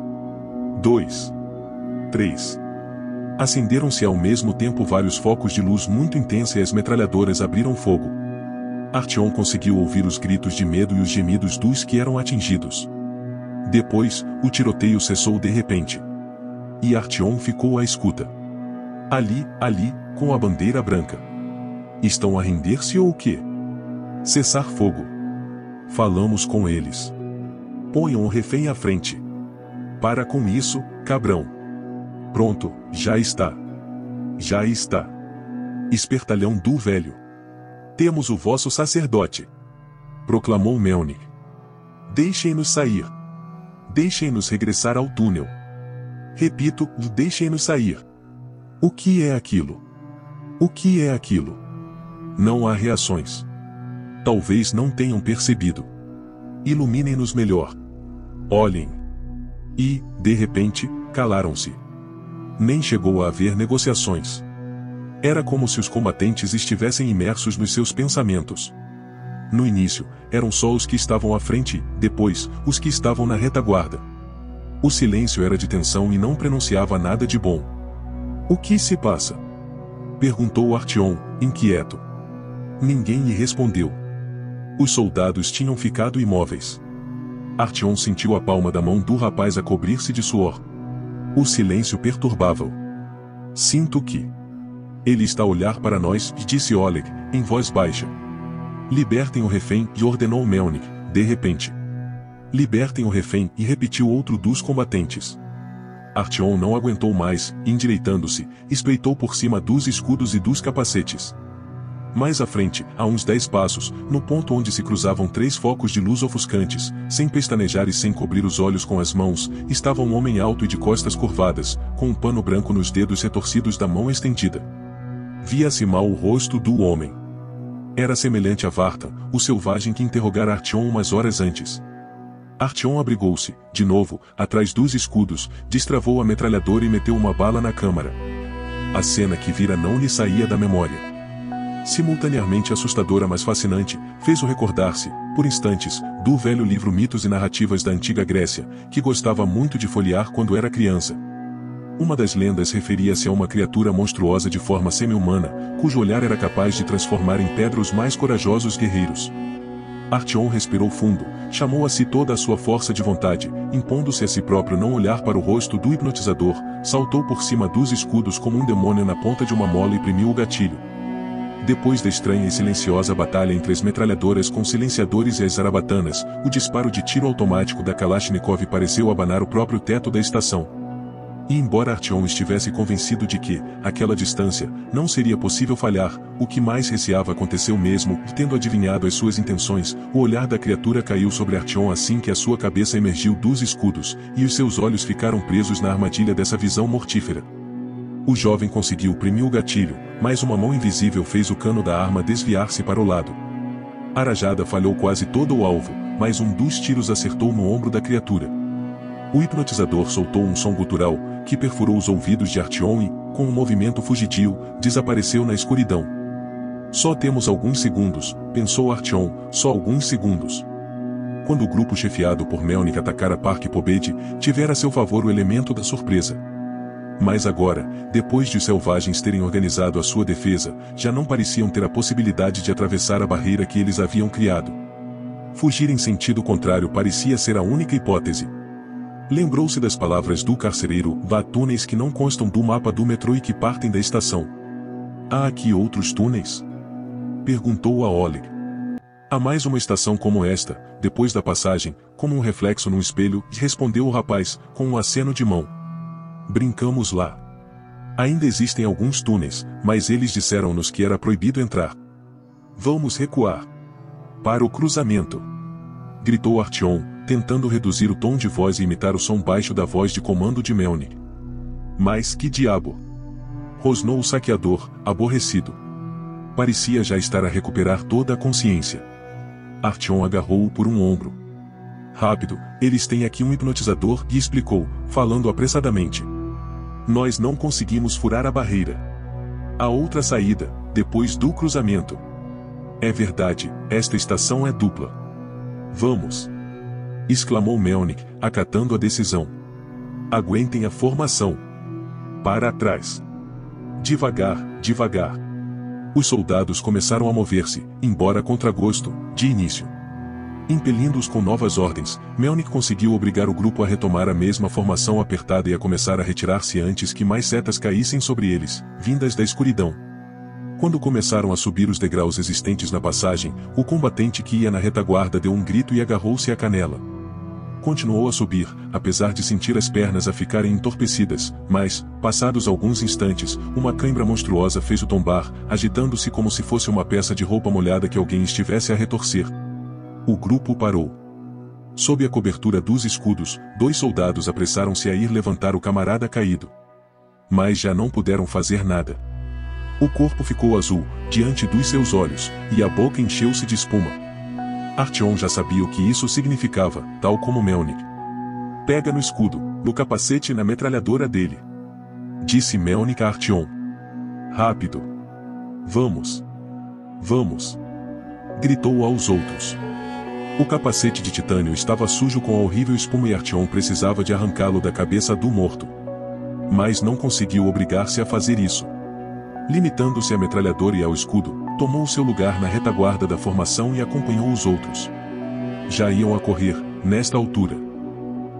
2. 3. Acenderam-se ao mesmo tempo vários focos de luz muito intensa e as metralhadoras abriram fogo. Artyom conseguiu ouvir os gritos de medo e os gemidos dos que eram atingidos. Depois, o tiroteio cessou de repente. E Artyom ficou à escuta. Ali, com a bandeira branca. Estão a render-se ou o quê? Cessar fogo. Falamos com eles. Ponham o refém à frente. Para com isso, cabrão. Pronto, já está. Já está. Espertalhão do velho. Temos o vosso sacerdote. Proclamou Melnik. Deixem-nos sair. Deixem-nos regressar ao túnel. Repito, deixem-nos sair. O que é aquilo? O que é aquilo? Não há reações. Talvez não tenham percebido. Iluminem-nos melhor. Olhem. E, de repente, calaram-se. Nem chegou a haver negociações. Era como se os combatentes estivessem imersos nos seus pensamentos. No início, eram só os que estavam à frente, depois, os que estavam na retaguarda. O silêncio era de tensão e não prenunciava nada de bom. O que se passa? Perguntou Artyom, inquieto. Ninguém lhe respondeu. Os soldados tinham ficado imóveis. Artyom sentiu a palma da mão do rapaz a cobrir-se de suor. O silêncio perturbava-o. Sinto que... Ele está a olhar para nós, disse Oleg, em voz baixa. Libertem o refém, e ordenou Melnik, de repente. Libertem o refém, e repetiu outro dos combatentes. Artyom não aguentou mais, e endireitando-se, espreitou por cima dos escudos e dos capacetes. Mais à frente, a uns 10 passos, no ponto onde se cruzavam 3 focos de luz ofuscantes, sem pestanejar e sem cobrir os olhos com as mãos, estava um homem alto e de costas curvadas, com um pano branco nos dedos retorcidos da mão estendida. Via-se mal o rosto do homem. Era semelhante a Vartan, o selvagem que interrogara Artyom umas horas antes. Artyom abrigou-se, de novo, atrás dos escudos, destravou a metralhadora e meteu uma bala na câmara. A cena que vira não lhe saía da memória. Simultaneamente assustadora mas fascinante, fez-o recordar-se, por instantes, do velho livro Mitos e Narrativas da Antiga Grécia, que gostava muito de folhear quando era criança. Uma das lendas referia-se a uma criatura monstruosa de forma semi-humana, cujo olhar era capaz de transformar em pedra os mais corajosos guerreiros. Artyom respirou fundo, chamou a si toda a sua força de vontade, impondo-se a si próprio não olhar para o rosto do hipnotizador, saltou por cima dos escudos como um demônio na ponta de uma mola e primiu o gatilho. Depois da estranha e silenciosa batalha entre as metralhadoras com silenciadores e as zarabatanas, o disparo de tiro automático da Kalashnikov pareceu abanar o próprio teto da estação. E embora Artyom estivesse convencido de que, àquela distância, não seria possível falhar, o que mais receava aconteceu mesmo, e tendo adivinhado as suas intenções, o olhar da criatura caiu sobre Artyom assim que a sua cabeça emergiu dos escudos, e os seus olhos ficaram presos na armadilha dessa visão mortífera. O jovem conseguiu oprimir o gatilho, mas uma mão invisível fez o cano da arma desviar-se para o lado. A rajada falhou quase todo o alvo, mas um dos tiros acertou no ombro da criatura. O hipnotizador soltou um som gutural, que perfurou os ouvidos de Artyom e, com um movimento fugidio, desapareceu na escuridão. Só temos alguns segundos, pensou Artyom, só alguns segundos. Quando o grupo chefiado por Melnik atacara Park Pobed, tivera a seu favor o elemento da surpresa. Mas agora, depois de os selvagens terem organizado a sua defesa, já não pareciam ter a possibilidade de atravessar a barreira que eles haviam criado. Fugir em sentido contrário parecia ser a única hipótese. Lembrou-se das palavras do carcereiro: "Há túneis que não constam do mapa do metrô e que partem da estação." "Há aqui outros túneis?" perguntou a Oleg. "Há mais uma estação como esta, depois da passagem, como um reflexo num espelho", respondeu o rapaz, com um aceno de mão. "Brincamos lá. Ainda existem alguns túneis, mas eles disseram-nos que era proibido entrar." "Vamos recuar. Para o cruzamento!" gritou Artyom, tentando reduzir o tom de voz e imitar o som baixo da voz de comando de Melnik. "Mas que diabo!" rosnou o saqueador, aborrecido. Parecia já estar a recuperar toda a consciência. Artyom agarrou-o por um ombro. "Rápido, eles têm aqui um hipnotizador", e explicou, falando apressadamente. "Nós não conseguimos furar a barreira. Há outra saída, depois do cruzamento." "É verdade, esta estação é dupla." "Vamos!" exclamou Melnik, acatando a decisão. "Aguentem a formação. Para trás. Devagar, devagar." Os soldados começaram a mover-se, embora a contragosto, de início. Impelindo-os com novas ordens, Melnik conseguiu obrigar o grupo a retomar a mesma formação apertada e a começar a retirar-se antes que mais setas caíssem sobre eles, vindas da escuridão. Quando começaram a subir os degraus existentes na passagem, o combatente que ia na retaguarda deu um grito e agarrou-se à canela. Continuou a subir, apesar de sentir as pernas a ficarem entorpecidas, mas, passados alguns instantes, uma cãibra monstruosa fez-o tombar, agitando-se como se fosse uma peça de roupa molhada que alguém estivesse a retorcer. O grupo parou. Sob a cobertura dos escudos, 2 soldados apressaram-se a ir levantar o camarada caído. Mas já não puderam fazer nada. O corpo ficou azul, diante dos seus olhos, e a boca encheu-se de espuma. Artyom já sabia o que isso significava, tal como Melnik. "Pega no escudo, no capacete e na metralhadora dele", disse Melnik a Artyom. "Rápido. Vamos. Vamos", gritou aos outros. O capacete de titânio estava sujo com a horrível espuma e Artyom precisava de arrancá-lo da cabeça do morto. Mas não conseguiu obrigar-se a fazer isso. Limitando-se à metralhadora e ao escudo, tomou seu lugar na retaguarda da formação e acompanhou os outros. Já iam a correr, nesta altura.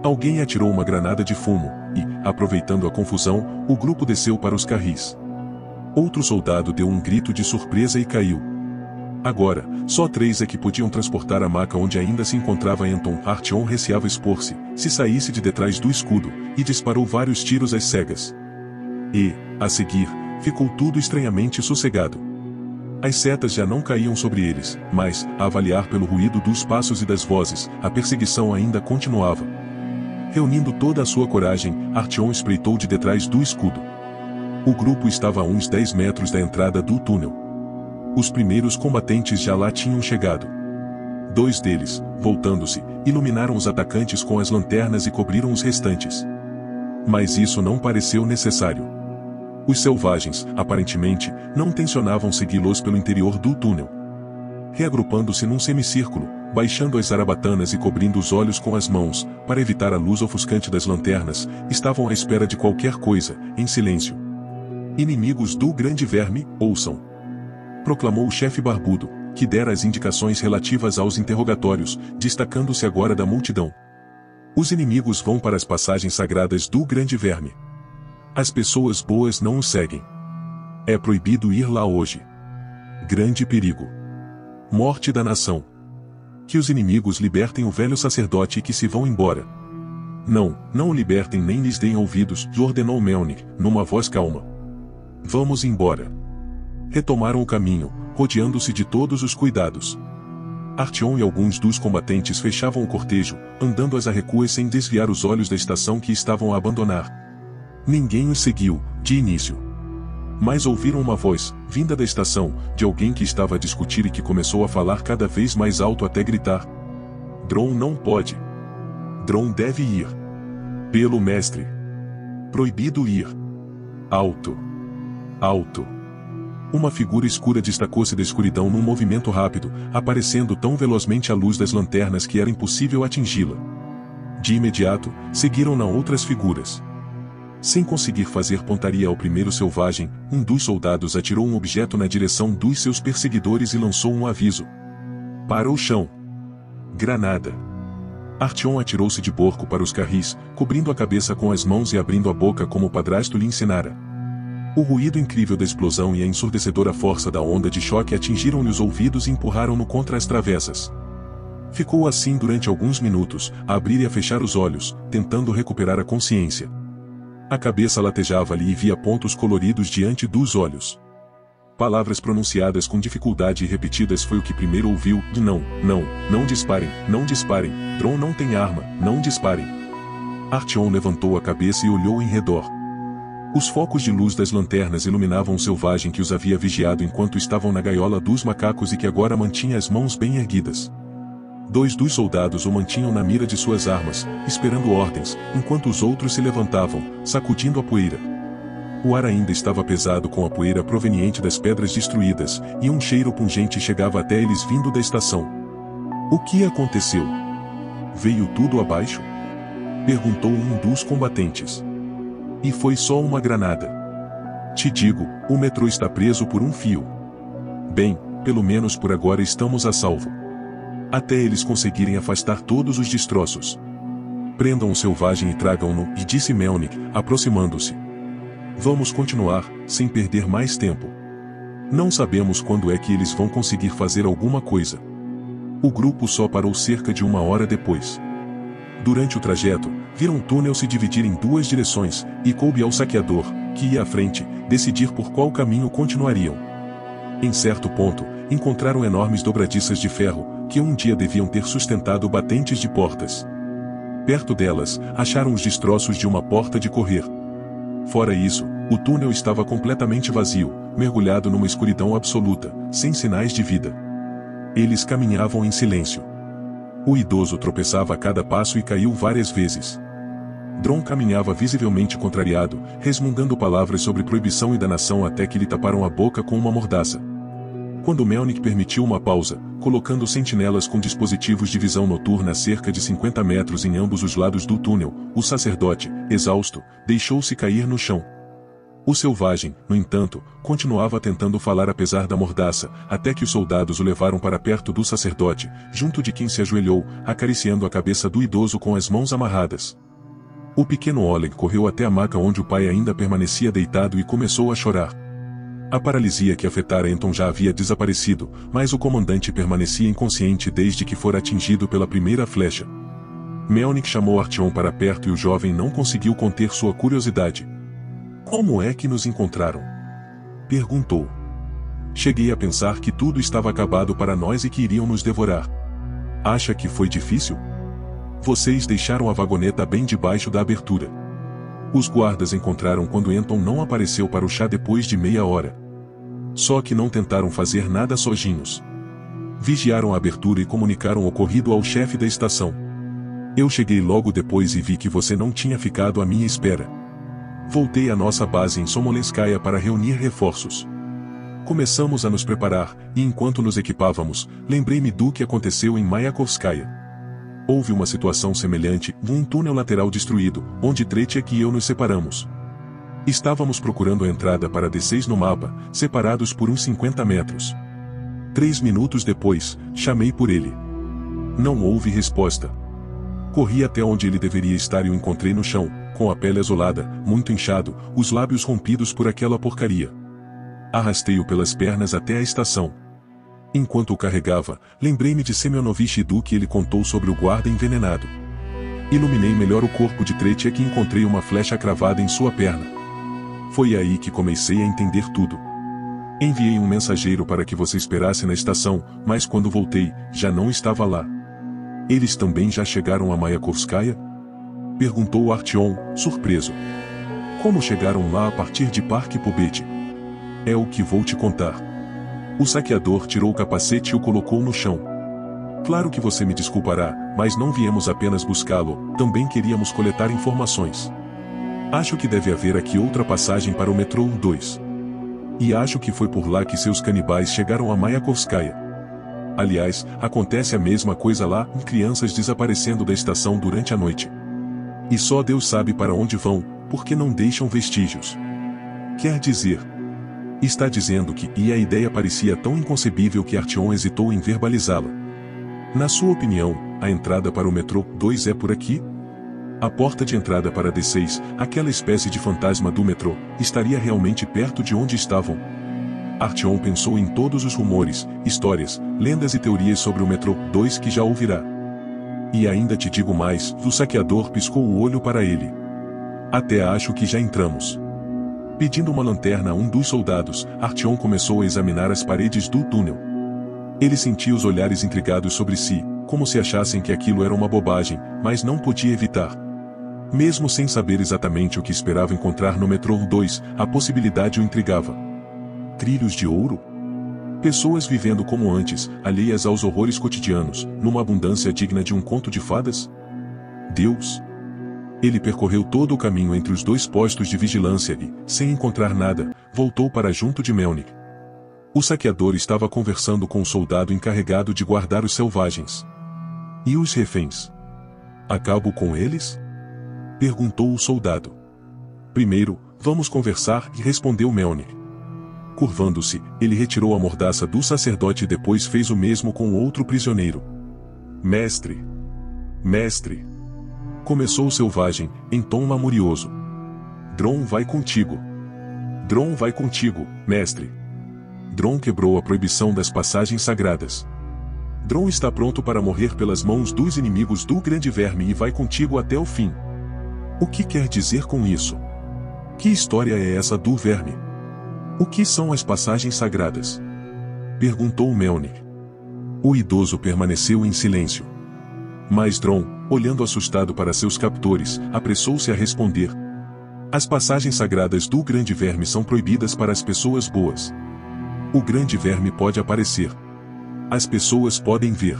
Alguém atirou uma granada de fumo, e, aproveitando a confusão, o grupo desceu para os carris. Outro soldado deu um grito de surpresa e caiu. Agora, só 3 é que podiam transportar a maca onde ainda se encontrava Anton. Artyom receava expor-se, se saísse de detrás do escudo, e disparou vários tiros às cegas. E, a seguir, ficou tudo estranhamente sossegado. As setas já não caíam sobre eles, mas, a avaliar pelo ruído dos passos e das vozes, a perseguição ainda continuava. Reunindo toda a sua coragem, Artyom espreitou de detrás do escudo. O grupo estava a uns 10 metros da entrada do túnel. Os primeiros combatentes já lá tinham chegado. 2 deles, voltando-se, iluminaram os atacantes com as lanternas e cobriram os restantes. Mas isso não pareceu necessário. Os selvagens, aparentemente, não tensionavam segui-los pelo interior do túnel. Reagrupando-se num semicírculo, baixando as zarabatanas e cobrindo os olhos com as mãos, para evitar a luz ofuscante das lanternas, estavam à espera de qualquer coisa, em silêncio. "Inimigos do grande verme, ouçam!" proclamou o chefe barbudo, que dera as indicações relativas aos interrogatórios, destacando-se agora da multidão. "Os inimigos vão para as passagens sagradas do grande verme. As pessoas boas não os seguem. É proibido ir lá hoje. Grande perigo. Morte da nação. Que os inimigos libertem o velho sacerdote e que se vão embora." "Não, não o libertem nem lhes deem ouvidos", ordenou Melnik, numa voz calma. "Vamos embora." Retomaram o caminho, rodeando-se de todos os cuidados. Artyom e alguns dos combatentes fechavam o cortejo, andando às arrecuas sem desviar os olhos da estação que estavam a abandonar. Ninguém os seguiu, de início. Mas ouviram uma voz, vinda da estação, de alguém que estava a discutir e que começou a falar cada vez mais alto até gritar. Dron não pode. Dron deve ir. Pelo mestre. Proibido ir. Alto. Alto. Uma figura escura destacou-se da escuridão num movimento rápido, aparecendo tão velozmente à luz das lanternas que era impossível atingi-la. De imediato, seguiram-na outras figuras. Sem conseguir fazer pontaria ao primeiro selvagem, um dos soldados atirou um objeto na direção dos seus perseguidores e lançou um aviso. Para o chão. Granada. Artyom atirou-se de porco para os carris, cobrindo a cabeça com as mãos e abrindo a boca como o padrasto lhe ensinara. O ruído incrível da explosão e a ensurdecedora força da onda de choque atingiram-lhe os ouvidos e empurraram-no contra as travessas. Ficou assim durante alguns minutos, a abrir e a fechar os olhos, tentando recuperar a consciência. A cabeça latejava-lhe e via pontos coloridos diante dos olhos. Palavras pronunciadas com dificuldade e repetidas foi o que primeiro ouviu, de não disparem, não disparem, Dron não tem arma, não disparem. Artyom levantou a cabeça e olhou em redor. Os focos de luz das lanternas iluminavam o selvagem que os havia vigiado enquanto estavam na gaiola dos macacos e que agora mantinha as mãos bem erguidas. 2 dos soldados o mantinham na mira de suas armas, esperando ordens, enquanto os outros se levantavam, sacudindo a poeira. O ar ainda estava pesado com a poeira proveniente das pedras destruídas, e um cheiro pungente chegava até eles vindo da estação. O que aconteceu? Veio tudo abaixo? Perguntou um dos combatentes. E foi só uma granada. Te digo, o metrô está preso por um fio. Bem, pelo menos por agora estamos a salvo. Até eles conseguirem afastar todos os destroços. Prendam o selvagem e tragam-no, e disse Melnik, aproximando-se. Vamos continuar, sem perder mais tempo. Não sabemos quando é que eles vão conseguir fazer alguma coisa. O grupo só parou cerca de 1 hora depois. Durante o trajeto, viram o túnel se dividir em 2 direções, e coube ao saqueador, que ia à frente, decidir por qual caminho continuariam. Em certo ponto, encontraram enormes dobradiças de ferro, que um dia deviam ter sustentado batentes de portas. Perto delas, acharam os destroços de uma porta de correr. Fora isso, o túnel estava completamente vazio, mergulhado numa escuridão absoluta, sem sinais de vida. Eles caminhavam em silêncio. O idoso tropeçava a cada passo e caiu várias vezes. Dron caminhava visivelmente contrariado, resmungando palavras sobre proibição e danação até que lhe taparam a boca com uma mordaça. Quando Melnik permitiu uma pausa, colocando sentinelas com dispositivos de visão noturna a cerca de 50 metros em ambos os lados do túnel, o sacerdote, exausto, deixou-se cair no chão. O selvagem, no entanto, continuava tentando falar apesar da mordaça, até que os soldados o levaram para perto do sacerdote, junto de quem se ajoelhou, acariciando a cabeça do idoso com as mãos amarradas. O pequeno Oleg correu até a maca onde o pai ainda permanecia deitado e começou a chorar. A paralisia que afetara Anton já havia desaparecido, mas o comandante permanecia inconsciente desde que fora atingido pela primeira flecha. Melnik chamou Artyom para perto e o jovem não conseguiu conter sua curiosidade. Como é que nos encontraram? Perguntou. Cheguei a pensar que tudo estava acabado para nós e que iriam nos devorar. Acha que foi difícil? Vocês deixaram a vagoneta bem debaixo da abertura. Os guardas encontraram quando Anton não apareceu para o chá depois de meia hora. Só que não tentaram fazer nada sozinhos. Vigiaram a abertura e comunicaram o ocorrido ao chefe da estação. Eu cheguei logo depois e vi que você não tinha ficado à minha espera. Voltei à nossa base em Somolenskaya para reunir reforços. Começamos a nos preparar, e enquanto nos equipávamos, lembrei-me do que aconteceu em Mayakovskaya. Houve uma situação semelhante, num túnel lateral destruído, onde Tretiak e eu nos separamos. Estávamos procurando a entrada para D6 no mapa, separados por uns 50 metros. 3 minutos depois, chamei por ele. Não houve resposta. Corri até onde ele deveria estar e o encontrei no chão, com a pele azulada, muito inchado, os lábios rompidos por aquela porcaria. Arrastei-o pelas pernas até a estação. Enquanto o carregava, lembrei-me de Semyonovich e do que ele contou sobre o guarda envenenado. Iluminei melhor o corpo de Tretiak e encontrei uma flecha cravada em sua perna. Foi aí que comecei a entender tudo. Enviei um mensageiro para que você esperasse na estação, mas quando voltei, já não estava lá. Eles também já chegaram a Mayakovskaya? Perguntou Artyom, surpreso. Como chegaram lá a partir de Parque Pobete? É o que vou te contar. O saqueador tirou o capacete e o colocou no chão. Claro que você me desculpará, mas não viemos apenas buscá-lo, também queríamos coletar informações. Acho que deve haver aqui outra passagem para o metrô 2. E acho que foi por lá que seus canibais chegaram a Mayakovskaya. Aliás, acontece a mesma coisa lá, crianças desaparecendo da estação durante a noite. E só Deus sabe para onde vão, porque não deixam vestígios. Quer dizer, está dizendo que, e a ideia parecia tão inconcebível que Artyom hesitou em verbalizá-la. Na sua opinião, a entrada para o metrô 2 é por aqui? A porta de entrada para D6, aquela espécie de fantasma do metrô, estaria realmente perto de onde estavam? Artyom pensou em todos os rumores, histórias, lendas e teorias sobre o metrô 2 que já ouvirá. E ainda te digo mais, o saqueador piscou o olho para ele. Até acho que já entramos. Pedindo uma lanterna a um dos soldados, Artyom começou a examinar as paredes do túnel. Ele sentia os olhares intrigados sobre si, como se achassem que aquilo era uma bobagem, mas não podia evitar. Mesmo sem saber exatamente o que esperava encontrar no metrô 2, a possibilidade o intrigava. Trilhos de ouro? Pessoas vivendo como antes, alheias aos horrores cotidianos, numa abundância digna de um conto de fadas? Deus! Ele percorreu todo o caminho entre os dois postos de vigilância e, sem encontrar nada, voltou para junto de Melnik. O saqueador estava conversando com o soldado encarregado de guardar os selvagens. E os reféns? Acabo com eles? Perguntou o soldado. Primeiro, vamos conversar, respondeu Melnik. Curvando-se, ele retirou a mordaça do sacerdote e depois fez o mesmo com o outro prisioneiro. Mestre! Mestre! Começou o selvagem, em tom lamurioso. Dron vai contigo. Dron vai contigo, mestre. Dron quebrou a proibição das passagens sagradas. Dron está pronto para morrer pelas mãos dos inimigos do grande verme e vai contigo até o fim. O que quer dizer com isso? Que história é essa do verme? O que são as passagens sagradas? Perguntou Melnik. O idoso permaneceu em silêncio. Mas Dron, olhando assustado para seus captores, apressou-se a responder. As passagens sagradas do grande verme são proibidas para as pessoas boas. O grande verme pode aparecer. As pessoas podem ver.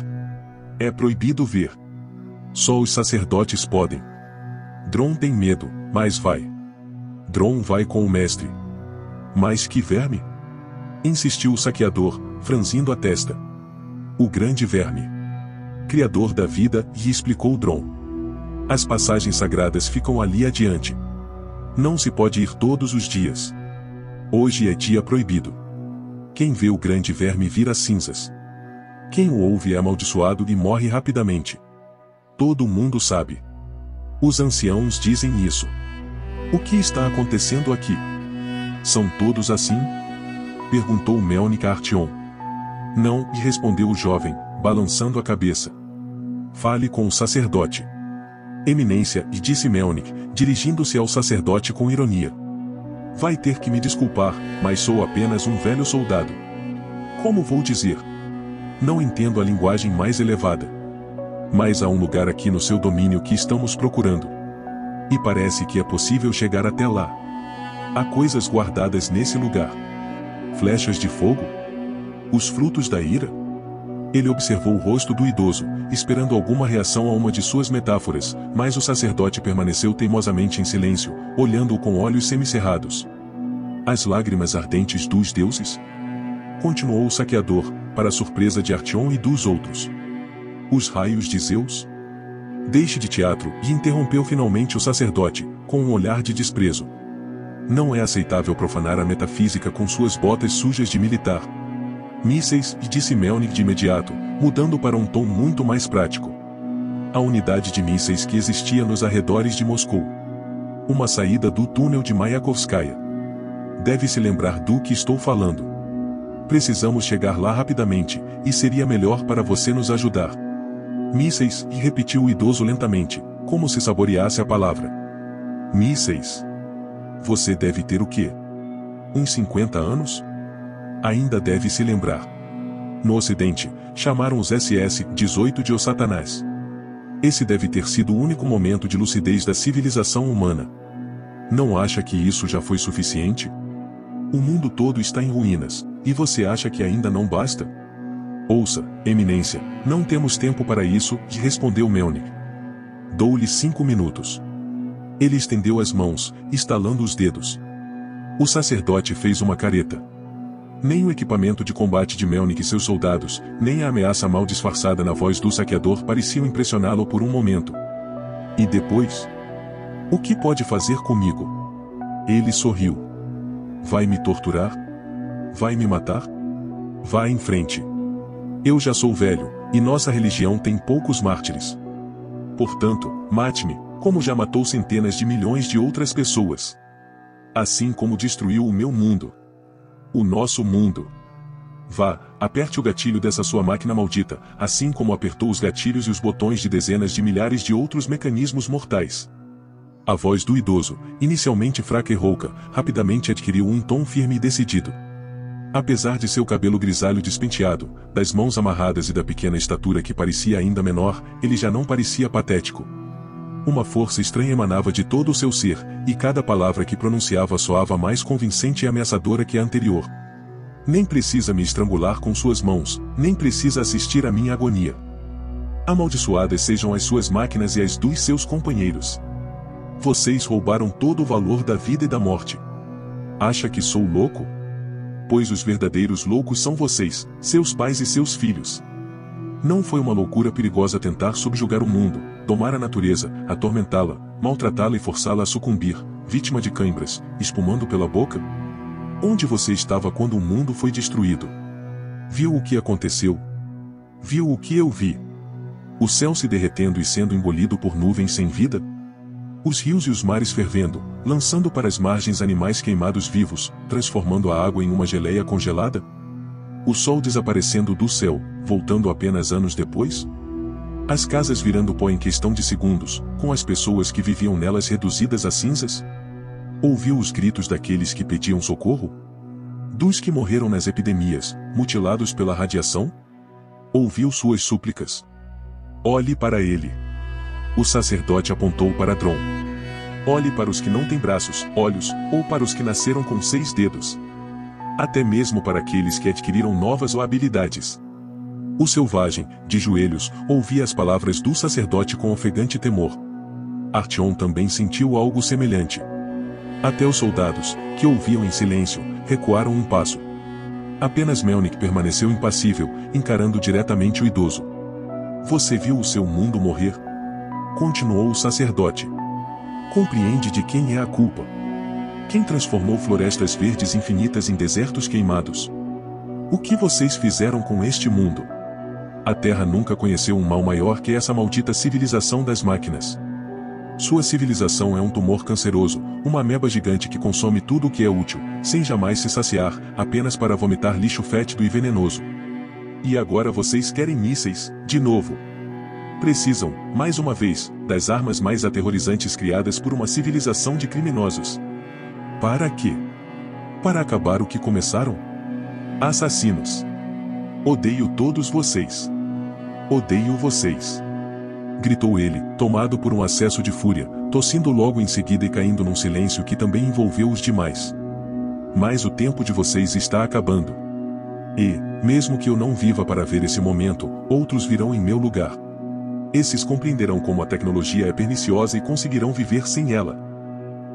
É proibido ver. Só os sacerdotes podem. Dron tem medo, mas vai. Dron vai com o mestre. Mas que verme? Insistiu o saqueador, franzindo a testa. O grande verme. Criador da vida, e explicou Dron. As passagens sagradas ficam ali adiante. Não se pode ir todos os dias. Hoje é dia proibido. Quem vê o grande verme vira cinzas. Quem o ouve é amaldiçoado e morre rapidamente. Todo mundo sabe. Os anciãos dizem isso. O que está acontecendo aqui? São todos assim? Perguntou Melnik a Artyom. Não, e respondeu o jovem, balançando a cabeça. Fale com o sacerdote. Eminência, e disse Melnik, dirigindo-se ao sacerdote com ironia. Vai ter que me desculpar, mas sou apenas um velho soldado. Como vou dizer? Não entendo a linguagem mais elevada. Mas há um lugar aqui no seu domínio que estamos procurando. E parece que é possível chegar até lá. Há coisas guardadas nesse lugar. Flechas de fogo? Os frutos da ira? Ele observou o rosto do idoso, esperando alguma reação a uma de suas metáforas, mas o sacerdote permaneceu teimosamente em silêncio, olhando-o com olhos semicerrados. As lágrimas ardentes dos deuses? Continuou o saqueador, para a surpresa de Artyom e dos outros. Os raios de Zeus? Deixe de teatro, e interrompeu finalmente o sacerdote, com um olhar de desprezo. Não é aceitável profanar a metafísica com suas botas sujas de militar. Mísseis, e disse Melnik de imediato, mudando para um tom muito mais prático. A unidade de mísseis que existia nos arredores de Moscou. Uma saída do túnel de Mayakovskaya. Deve se lembrar do que estou falando. Precisamos chegar lá rapidamente, e seria melhor para você nos ajudar. Mísseis, e repetiu o idoso lentamente, como se saboreasse a palavra. Mísseis. Você deve ter o quê? Uns 50 anos? Ainda deve se lembrar. No Ocidente, chamaram os SS-18 de Os Satanás. Esse deve ter sido o único momento de lucidez da civilização humana. Não acha que isso já foi suficiente? O mundo todo está em ruínas, e você acha que ainda não basta? Ouça, Eminência, não temos tempo para isso, respondeu Melnick. Dou-lhe 5 minutos. Ele estendeu as mãos, estalando os dedos. O sacerdote fez uma careta. Nem o equipamento de combate de Melnick e seus soldados, nem a ameaça mal disfarçada na voz do saqueador pareciam impressioná-lo por um momento. E depois? O que pode fazer comigo? Ele sorriu. Vai me torturar? Vai me matar? Vá em frente. Eu já sou velho, e nossa religião tem poucos mártires. Portanto, mate-me, como já matou centenas de milhões de outras pessoas. Assim como destruiu o meu mundo. O nosso mundo. Vá, aperte o gatilho dessa sua máquina maldita, assim como apertou os gatilhos e os botões de dezenas de milhares de outros mecanismos mortais. A voz do idoso, inicialmente fraca e rouca, rapidamente adquiriu um tom firme e decidido. Apesar de seu cabelo grisalho despenteado, das mãos amarradas e da pequena estatura que parecia ainda menor, ele já não parecia patético. Uma força estranha emanava de todo o seu ser, e cada palavra que pronunciava soava mais convincente e ameaçadora que a anterior. Nem precisa me estrangular com suas mãos, nem precisa assistir à minha agonia. Amaldiçoadas sejam as suas máquinas e as dos seus companheiros. Vocês roubaram todo o valor da vida e da morte. Acha que sou louco? Pois os verdadeiros loucos são vocês, seus pais e seus filhos. Não foi uma loucura perigosa tentar subjugar o mundo, domar a natureza, atormentá-la, maltratá-la e forçá-la a sucumbir, vítima de cãibras, espumando pela boca? Onde você estava quando o mundo foi destruído? Viu o que aconteceu? Viu o que eu vi? O céu se derretendo e sendo engolido por nuvens sem vida? Os rios e os mares fervendo, lançando para as margens animais queimados vivos, transformando a água em uma geleia congelada? O sol desaparecendo do céu, voltando apenas anos depois? As casas virando pó em questão de segundos, com as pessoas que viviam nelas reduzidas a cinzas? Ouviu os gritos daqueles que pediam socorro? Dos que morreram nas epidemias, mutilados pela radiação? Ouviu suas súplicas? Olhe para ele. O sacerdote apontou para Dron. Olhe para os que não têm braços, olhos, ou para os que nasceram com 6 dedos. Até mesmo para aqueles que adquiriram novas habilidades. O selvagem, de joelhos, ouvia as palavras do sacerdote com ofegante temor. Artyom também sentiu algo semelhante. Até os soldados, que ouviam em silêncio, recuaram um passo. Apenas Melnick permaneceu impassível, encarando diretamente o idoso. Você viu o seu mundo morrer? Continuou o sacerdote. Compreende de quem é a culpa? Quem transformou florestas verdes infinitas em desertos queimados? O que vocês fizeram com este mundo? A Terra nunca conheceu um mal maior que essa maldita civilização das máquinas. Sua civilização é um tumor canceroso, uma ameba gigante que consome tudo o que é útil, sem jamais se saciar, apenas para vomitar lixo fétido e venenoso. E agora vocês querem mísseis, de novo. Precisam, mais uma vez, das armas mais aterrorizantes criadas por uma civilização de criminosos. Para quê? Para acabar o que começaram? Assassinos. Odeio todos vocês. Odeio vocês. Gritou ele, tomado por um acesso de fúria, tossindo logo em seguida e caindo num silêncio que também envolveu os demais. Mas o tempo de vocês está acabando. E, mesmo que eu não viva para ver esse momento, outros virão em meu lugar. Esses compreenderão como a tecnologia é perniciosa e conseguirão viver sem ela.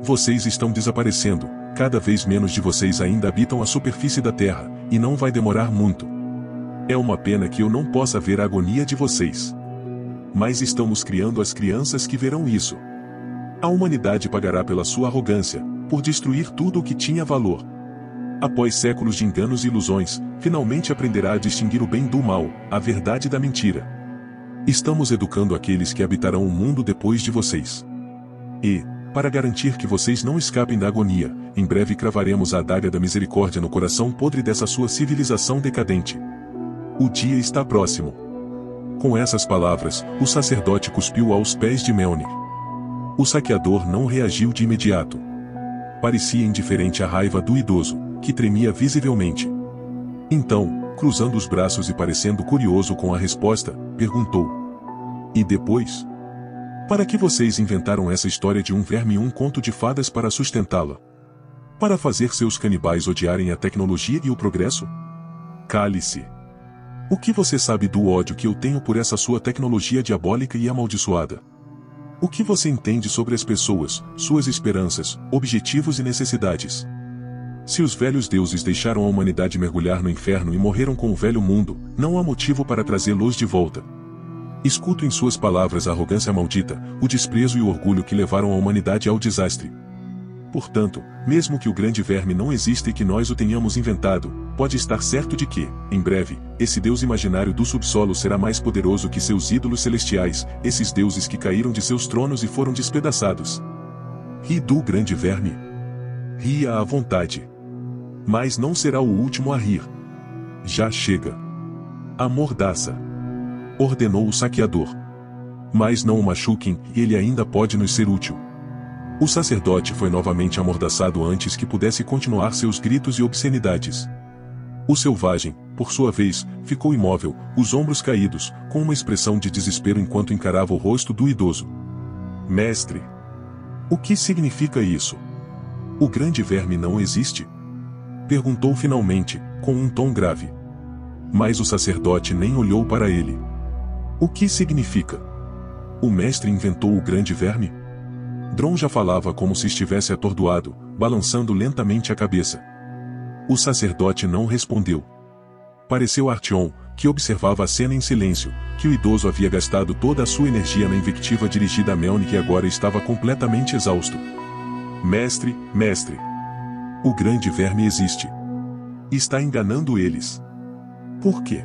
Vocês estão desaparecendo, cada vez menos de vocês ainda habitam a superfície da Terra, e não vai demorar muito. É uma pena que eu não possa ver a agonia de vocês. Mas estamos criando as crianças que verão isso. A humanidade pagará pela sua arrogância, por destruir tudo o que tinha valor. Após séculos de enganos e ilusões, finalmente aprenderá a distinguir o bem do mal, a verdade da mentira. Estamos educando aqueles que habitarão o mundo depois de vocês. E, para garantir que vocês não escapem da agonia, em breve cravaremos a adaga da misericórdia no coração podre dessa sua civilização decadente. O dia está próximo. Com essas palavras, o sacerdote cuspiu aos pés de Melnick. O saqueador não reagiu de imediato. Parecia indiferente à raiva do idoso, que tremia visivelmente. Então, cruzando os braços e parecendo curioso com a resposta, perguntou: E depois? Para que vocês inventaram essa história de um verme e um conto de fadas para sustentá-la? Para fazer seus canibais odiarem a tecnologia e o progresso? Cale-se. O que você sabe do ódio que eu tenho por essa sua tecnologia diabólica e amaldiçoada? O que você entende sobre as pessoas, suas esperanças, objetivos e necessidades? Se os velhos deuses deixaram a humanidade mergulhar no inferno e morreram com o velho mundo, não há motivo para trazê-los de volta. Escuto em suas palavras a arrogância maldita, o desprezo e o orgulho que levaram a humanidade ao desastre. Portanto, mesmo que o grande verme não exista e que nós o tenhamos inventado, pode estar certo de que, em breve, esse deus imaginário do subsolo será mais poderoso que seus ídolos celestiais, esses deuses que caíram de seus tronos e foram despedaçados. Ri do grande verme. Ria à vontade. Mas não será o último a rir. Já chega. A mordaça. Ordenou o saqueador. Mas não o machuquem, ele ainda pode nos ser útil. O sacerdote foi novamente amordaçado antes que pudesse continuar seus gritos e obscenidades. O selvagem, por sua vez, ficou imóvel, os ombros caídos, com uma expressão de desespero enquanto encarava o rosto do idoso. Mestre! O que significa isso? O grande verme não existe? Perguntou finalmente, com um tom grave. Mas o sacerdote nem olhou para ele. O que significa? O mestre inventou o grande verme? Dron já falava como se estivesse atordoado, balançando lentamente a cabeça. O sacerdote não respondeu. Pareceu Artyom, que observava a cena em silêncio, que o idoso havia gastado toda a sua energia na invectiva dirigida a Melnik e agora estava completamente exausto. Mestre, mestre! O grande verme existe. Está enganando eles. Por quê?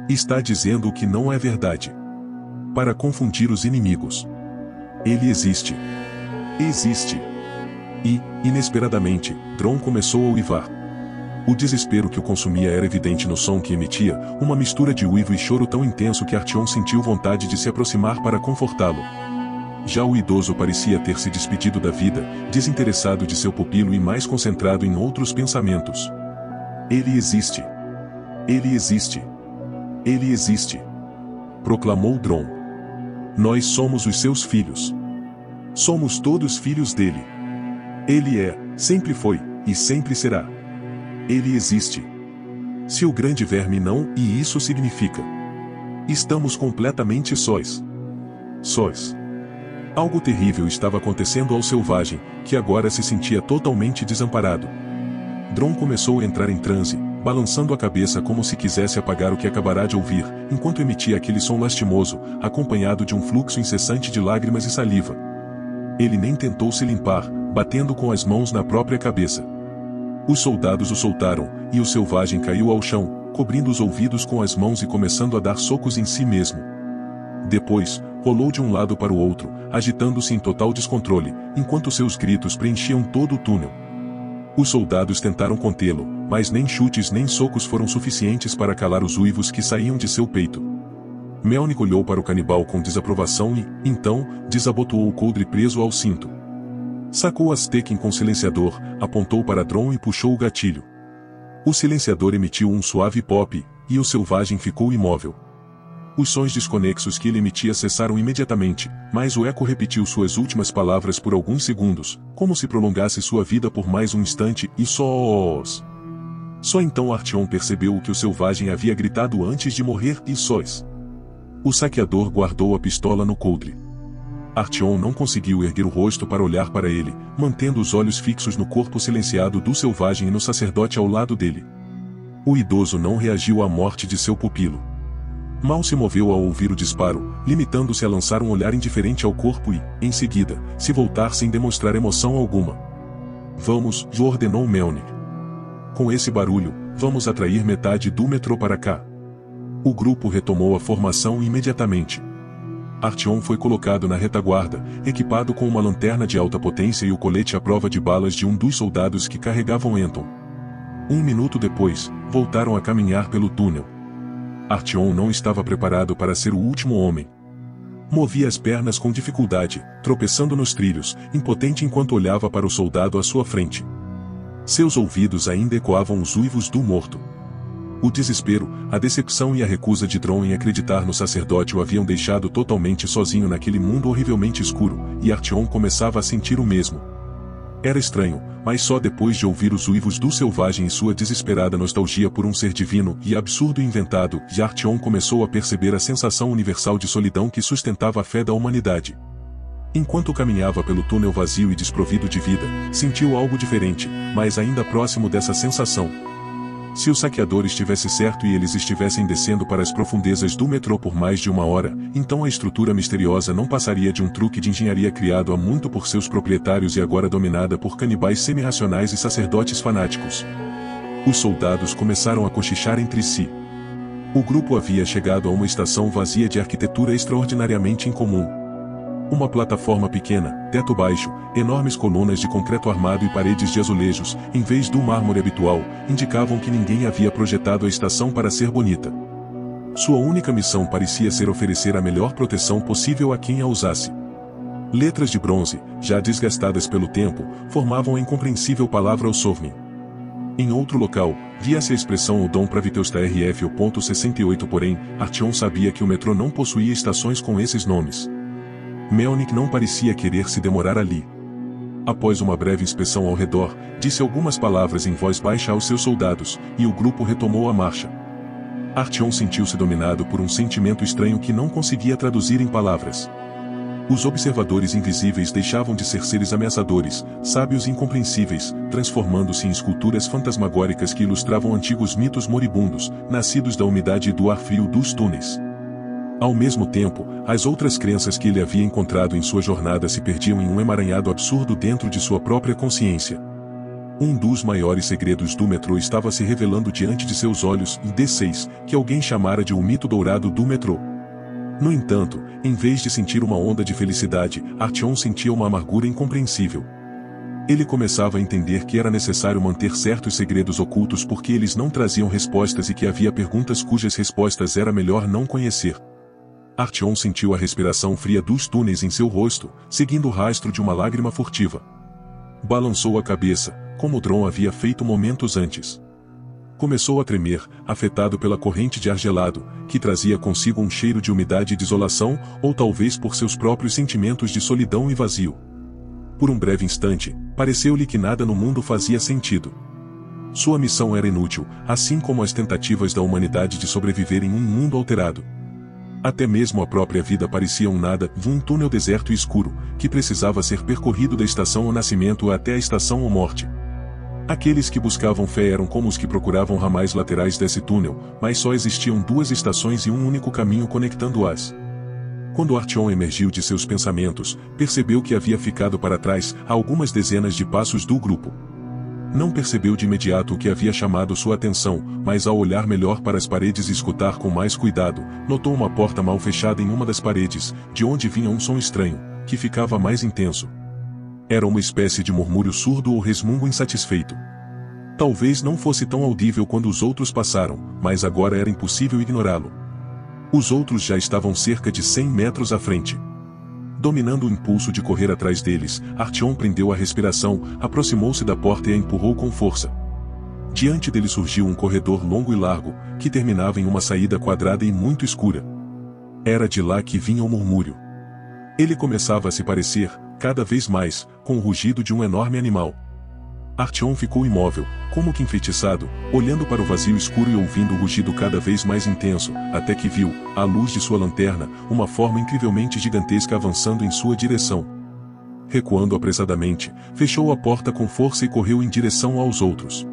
Está dizendo o que não é verdade. Para confundir os inimigos. Ele existe. Existe. E, inesperadamente, Dron começou a uivar. O desespero que o consumia era evidente no som que emitia, uma mistura de uivo e choro tão intenso que Artyom sentiu vontade de se aproximar para confortá-lo. Já o idoso parecia ter se despedido da vida, desinteressado de seu pupilo e mais concentrado em outros pensamentos. Ele existe. Ele existe. Ele existe. Proclamou Dron. Nós somos os seus filhos. Somos todos filhos dele. Ele é, sempre foi, e sempre será. Ele existe. Se o grande verme não, e isso significa. Estamos completamente sós. Sós. Algo terrível estava acontecendo ao selvagem, que agora se sentia totalmente desamparado. Dron começou a entrar em transe, balançando a cabeça como se quisesse apagar o que acabará de ouvir, enquanto emitia aquele som lastimoso, acompanhado de um fluxo incessante de lágrimas e saliva. Ele nem tentou se limpar, batendo com as mãos na própria cabeça. Os soldados o soltaram, e o selvagem caiu ao chão, cobrindo os ouvidos com as mãos e começando a dar socos em si mesmo. Depois, rolou de um lado para o outro, agitando-se em total descontrole, enquanto seus gritos preenchiam todo o túnel. Os soldados tentaram contê-lo, mas nem chutes nem socos foram suficientes para calar os uivos que saíam de seu peito. Melnik olhou para o canibal com desaprovação e, então, desabotoou o coldre preso ao cinto. Sacou a Stekin com silenciador, apontou para Dron e puxou o gatilho. O silenciador emitiu um suave pop, e o selvagem ficou imóvel. Os sons desconexos que ele emitia cessaram imediatamente, mas o eco repetiu suas últimas palavras por alguns segundos, como se prolongasse sua vida por mais um instante, e sós. Só então Artyom percebeu o que o selvagem havia gritado antes de morrer, e sós. O saqueador guardou a pistola no coldre. Artyom não conseguiu erguer o rosto para olhar para ele, mantendo os olhos fixos no corpo silenciado do selvagem e no sacerdote ao lado dele. O idoso não reagiu à morte de seu pupilo. Mal se moveu ao ouvir o disparo, limitando-se a lançar um olhar indiferente ao corpo e, em seguida, se voltar sem demonstrar emoção alguma. Vamos, ordenou Melnik. Com esse barulho, vamos atrair metade do metrô para cá. O grupo retomou a formação imediatamente. Artyom foi colocado na retaguarda, equipado com uma lanterna de alta potência e o colete à prova de balas de um dos soldados que carregavam Anton. 1 minuto depois, voltaram a caminhar pelo túnel. Artyom não estava preparado para ser o último homem. Movia as pernas com dificuldade, tropeçando nos trilhos, impotente enquanto olhava para o soldado à sua frente. Seus ouvidos ainda ecoavam os uivos do morto. O desespero, a decepção e a recusa de Dron em acreditar no sacerdote o haviam deixado totalmente sozinho naquele mundo horrivelmente escuro, e Artyom começava a sentir o mesmo. Era estranho, mas só depois de ouvir os uivos do selvagem e sua desesperada nostalgia por um ser divino e absurdo inventado, Artyom começou a perceber a sensação universal de solidão que sustentava a fé da humanidade. Enquanto caminhava pelo túnel vazio e desprovido de vida, sentiu algo diferente, mas ainda próximo dessa sensação. Se o saqueador estivesse certo e eles estivessem descendo para as profundezas do metrô por mais de 1 hora, então a estrutura misteriosa não passaria de um truque de engenharia criado há muito por seus proprietários e agora dominada por canibais semi-racionais e sacerdotes fanáticos. Os soldados começaram a cochichar entre si. O grupo havia chegado a uma estação vazia de arquitetura extraordinariamente incomum. Uma plataforma pequena, teto baixo, enormes colunas de concreto armado e paredes de azulejos, em vez do mármore habitual, indicavam que ninguém havia projetado a estação para ser bonita. Sua única missão parecia ser oferecer a melhor proteção possível a quem a usasse. Letras de bronze, já desgastadas pelo tempo, formavam a incompreensível palavra Osovmin. Em outro local, via-se a expressão Udom Praviteusta RF.68 porém, Artyom sabia que o metrô não possuía estações com esses nomes. Melnik não parecia querer se demorar ali. Após uma breve inspeção ao redor, disse algumas palavras em voz baixa aos seus soldados, e o grupo retomou a marcha. Artyom sentiu-se dominado por um sentimento estranho que não conseguia traduzir em palavras. Os observadores invisíveis deixavam de ser seres ameaçadores, sábios e incompreensíveis, transformando-se em esculturas fantasmagóricas que ilustravam antigos mitos moribundos, nascidos da umidade e do ar frio dos túneis. Ao mesmo tempo, as outras crenças que ele havia encontrado em sua jornada se perdiam em um emaranhado absurdo dentro de sua própria consciência. Um dos maiores segredos do metrô estava se revelando diante de seus olhos, e D6, que alguém chamara de o mito dourado do metrô. No entanto, em vez de sentir uma onda de felicidade, Artyom sentia uma amargura incompreensível. Ele começava a entender que era necessário manter certos segredos ocultos porque eles não traziam respostas e que havia perguntas cujas respostas era melhor não conhecer. Artyom sentiu a respiração fria dos túneis em seu rosto, seguindo o rastro de uma lágrima furtiva. Balançou a cabeça, como Dron havia feito momentos antes. Começou a tremer, afetado pela corrente de ar gelado, que trazia consigo um cheiro de umidade e desolação, ou talvez por seus próprios sentimentos de solidão e vazio. Por um breve instante, pareceu-lhe que nada no mundo fazia sentido. Sua missão era inútil, assim como as tentativas da humanidade de sobreviver em um mundo alterado. Até mesmo a própria vida parecia um nada, um túnel deserto e escuro, que precisava ser percorrido da estação ao nascimento até a estação ou morte. Aqueles que buscavam fé eram como os que procuravam ramais laterais desse túnel, mas só existiam 2 estações e um único caminho conectando-as. Quando Artyom emergiu de seus pensamentos, percebeu que havia ficado para trás, a algumas dezenas de passos do grupo. Não percebeu de imediato o que havia chamado sua atenção, mas ao olhar melhor para as paredes e escutar com mais cuidado, notou uma porta mal fechada em uma das paredes, de onde vinha um som estranho, que ficava mais intenso. Era uma espécie de murmúrio surdo ou resmungo insatisfeito. Talvez não fosse tão audível quando os outros passaram, mas agora era impossível ignorá-lo. Os outros já estavam cerca de 100 metros à frente. Dominando o impulso de correr atrás deles, Artyom prendeu a respiração, aproximou-se da porta e a empurrou com força. Diante dele surgiu um corredor longo e largo, que terminava em uma saída quadrada e muito escura. Era de lá que vinha o murmúrio. Ele começava a se parecer, cada vez mais, com o rugido de um enorme animal. Artyom ficou imóvel, como que enfeitiçado, olhando para o vazio escuro e ouvindo o rugido cada vez mais intenso, até que viu, à luz de sua lanterna, uma forma incrivelmente gigantesca avançando em sua direção. Recuando apressadamente, fechou a porta com força e correu em direção aos outros.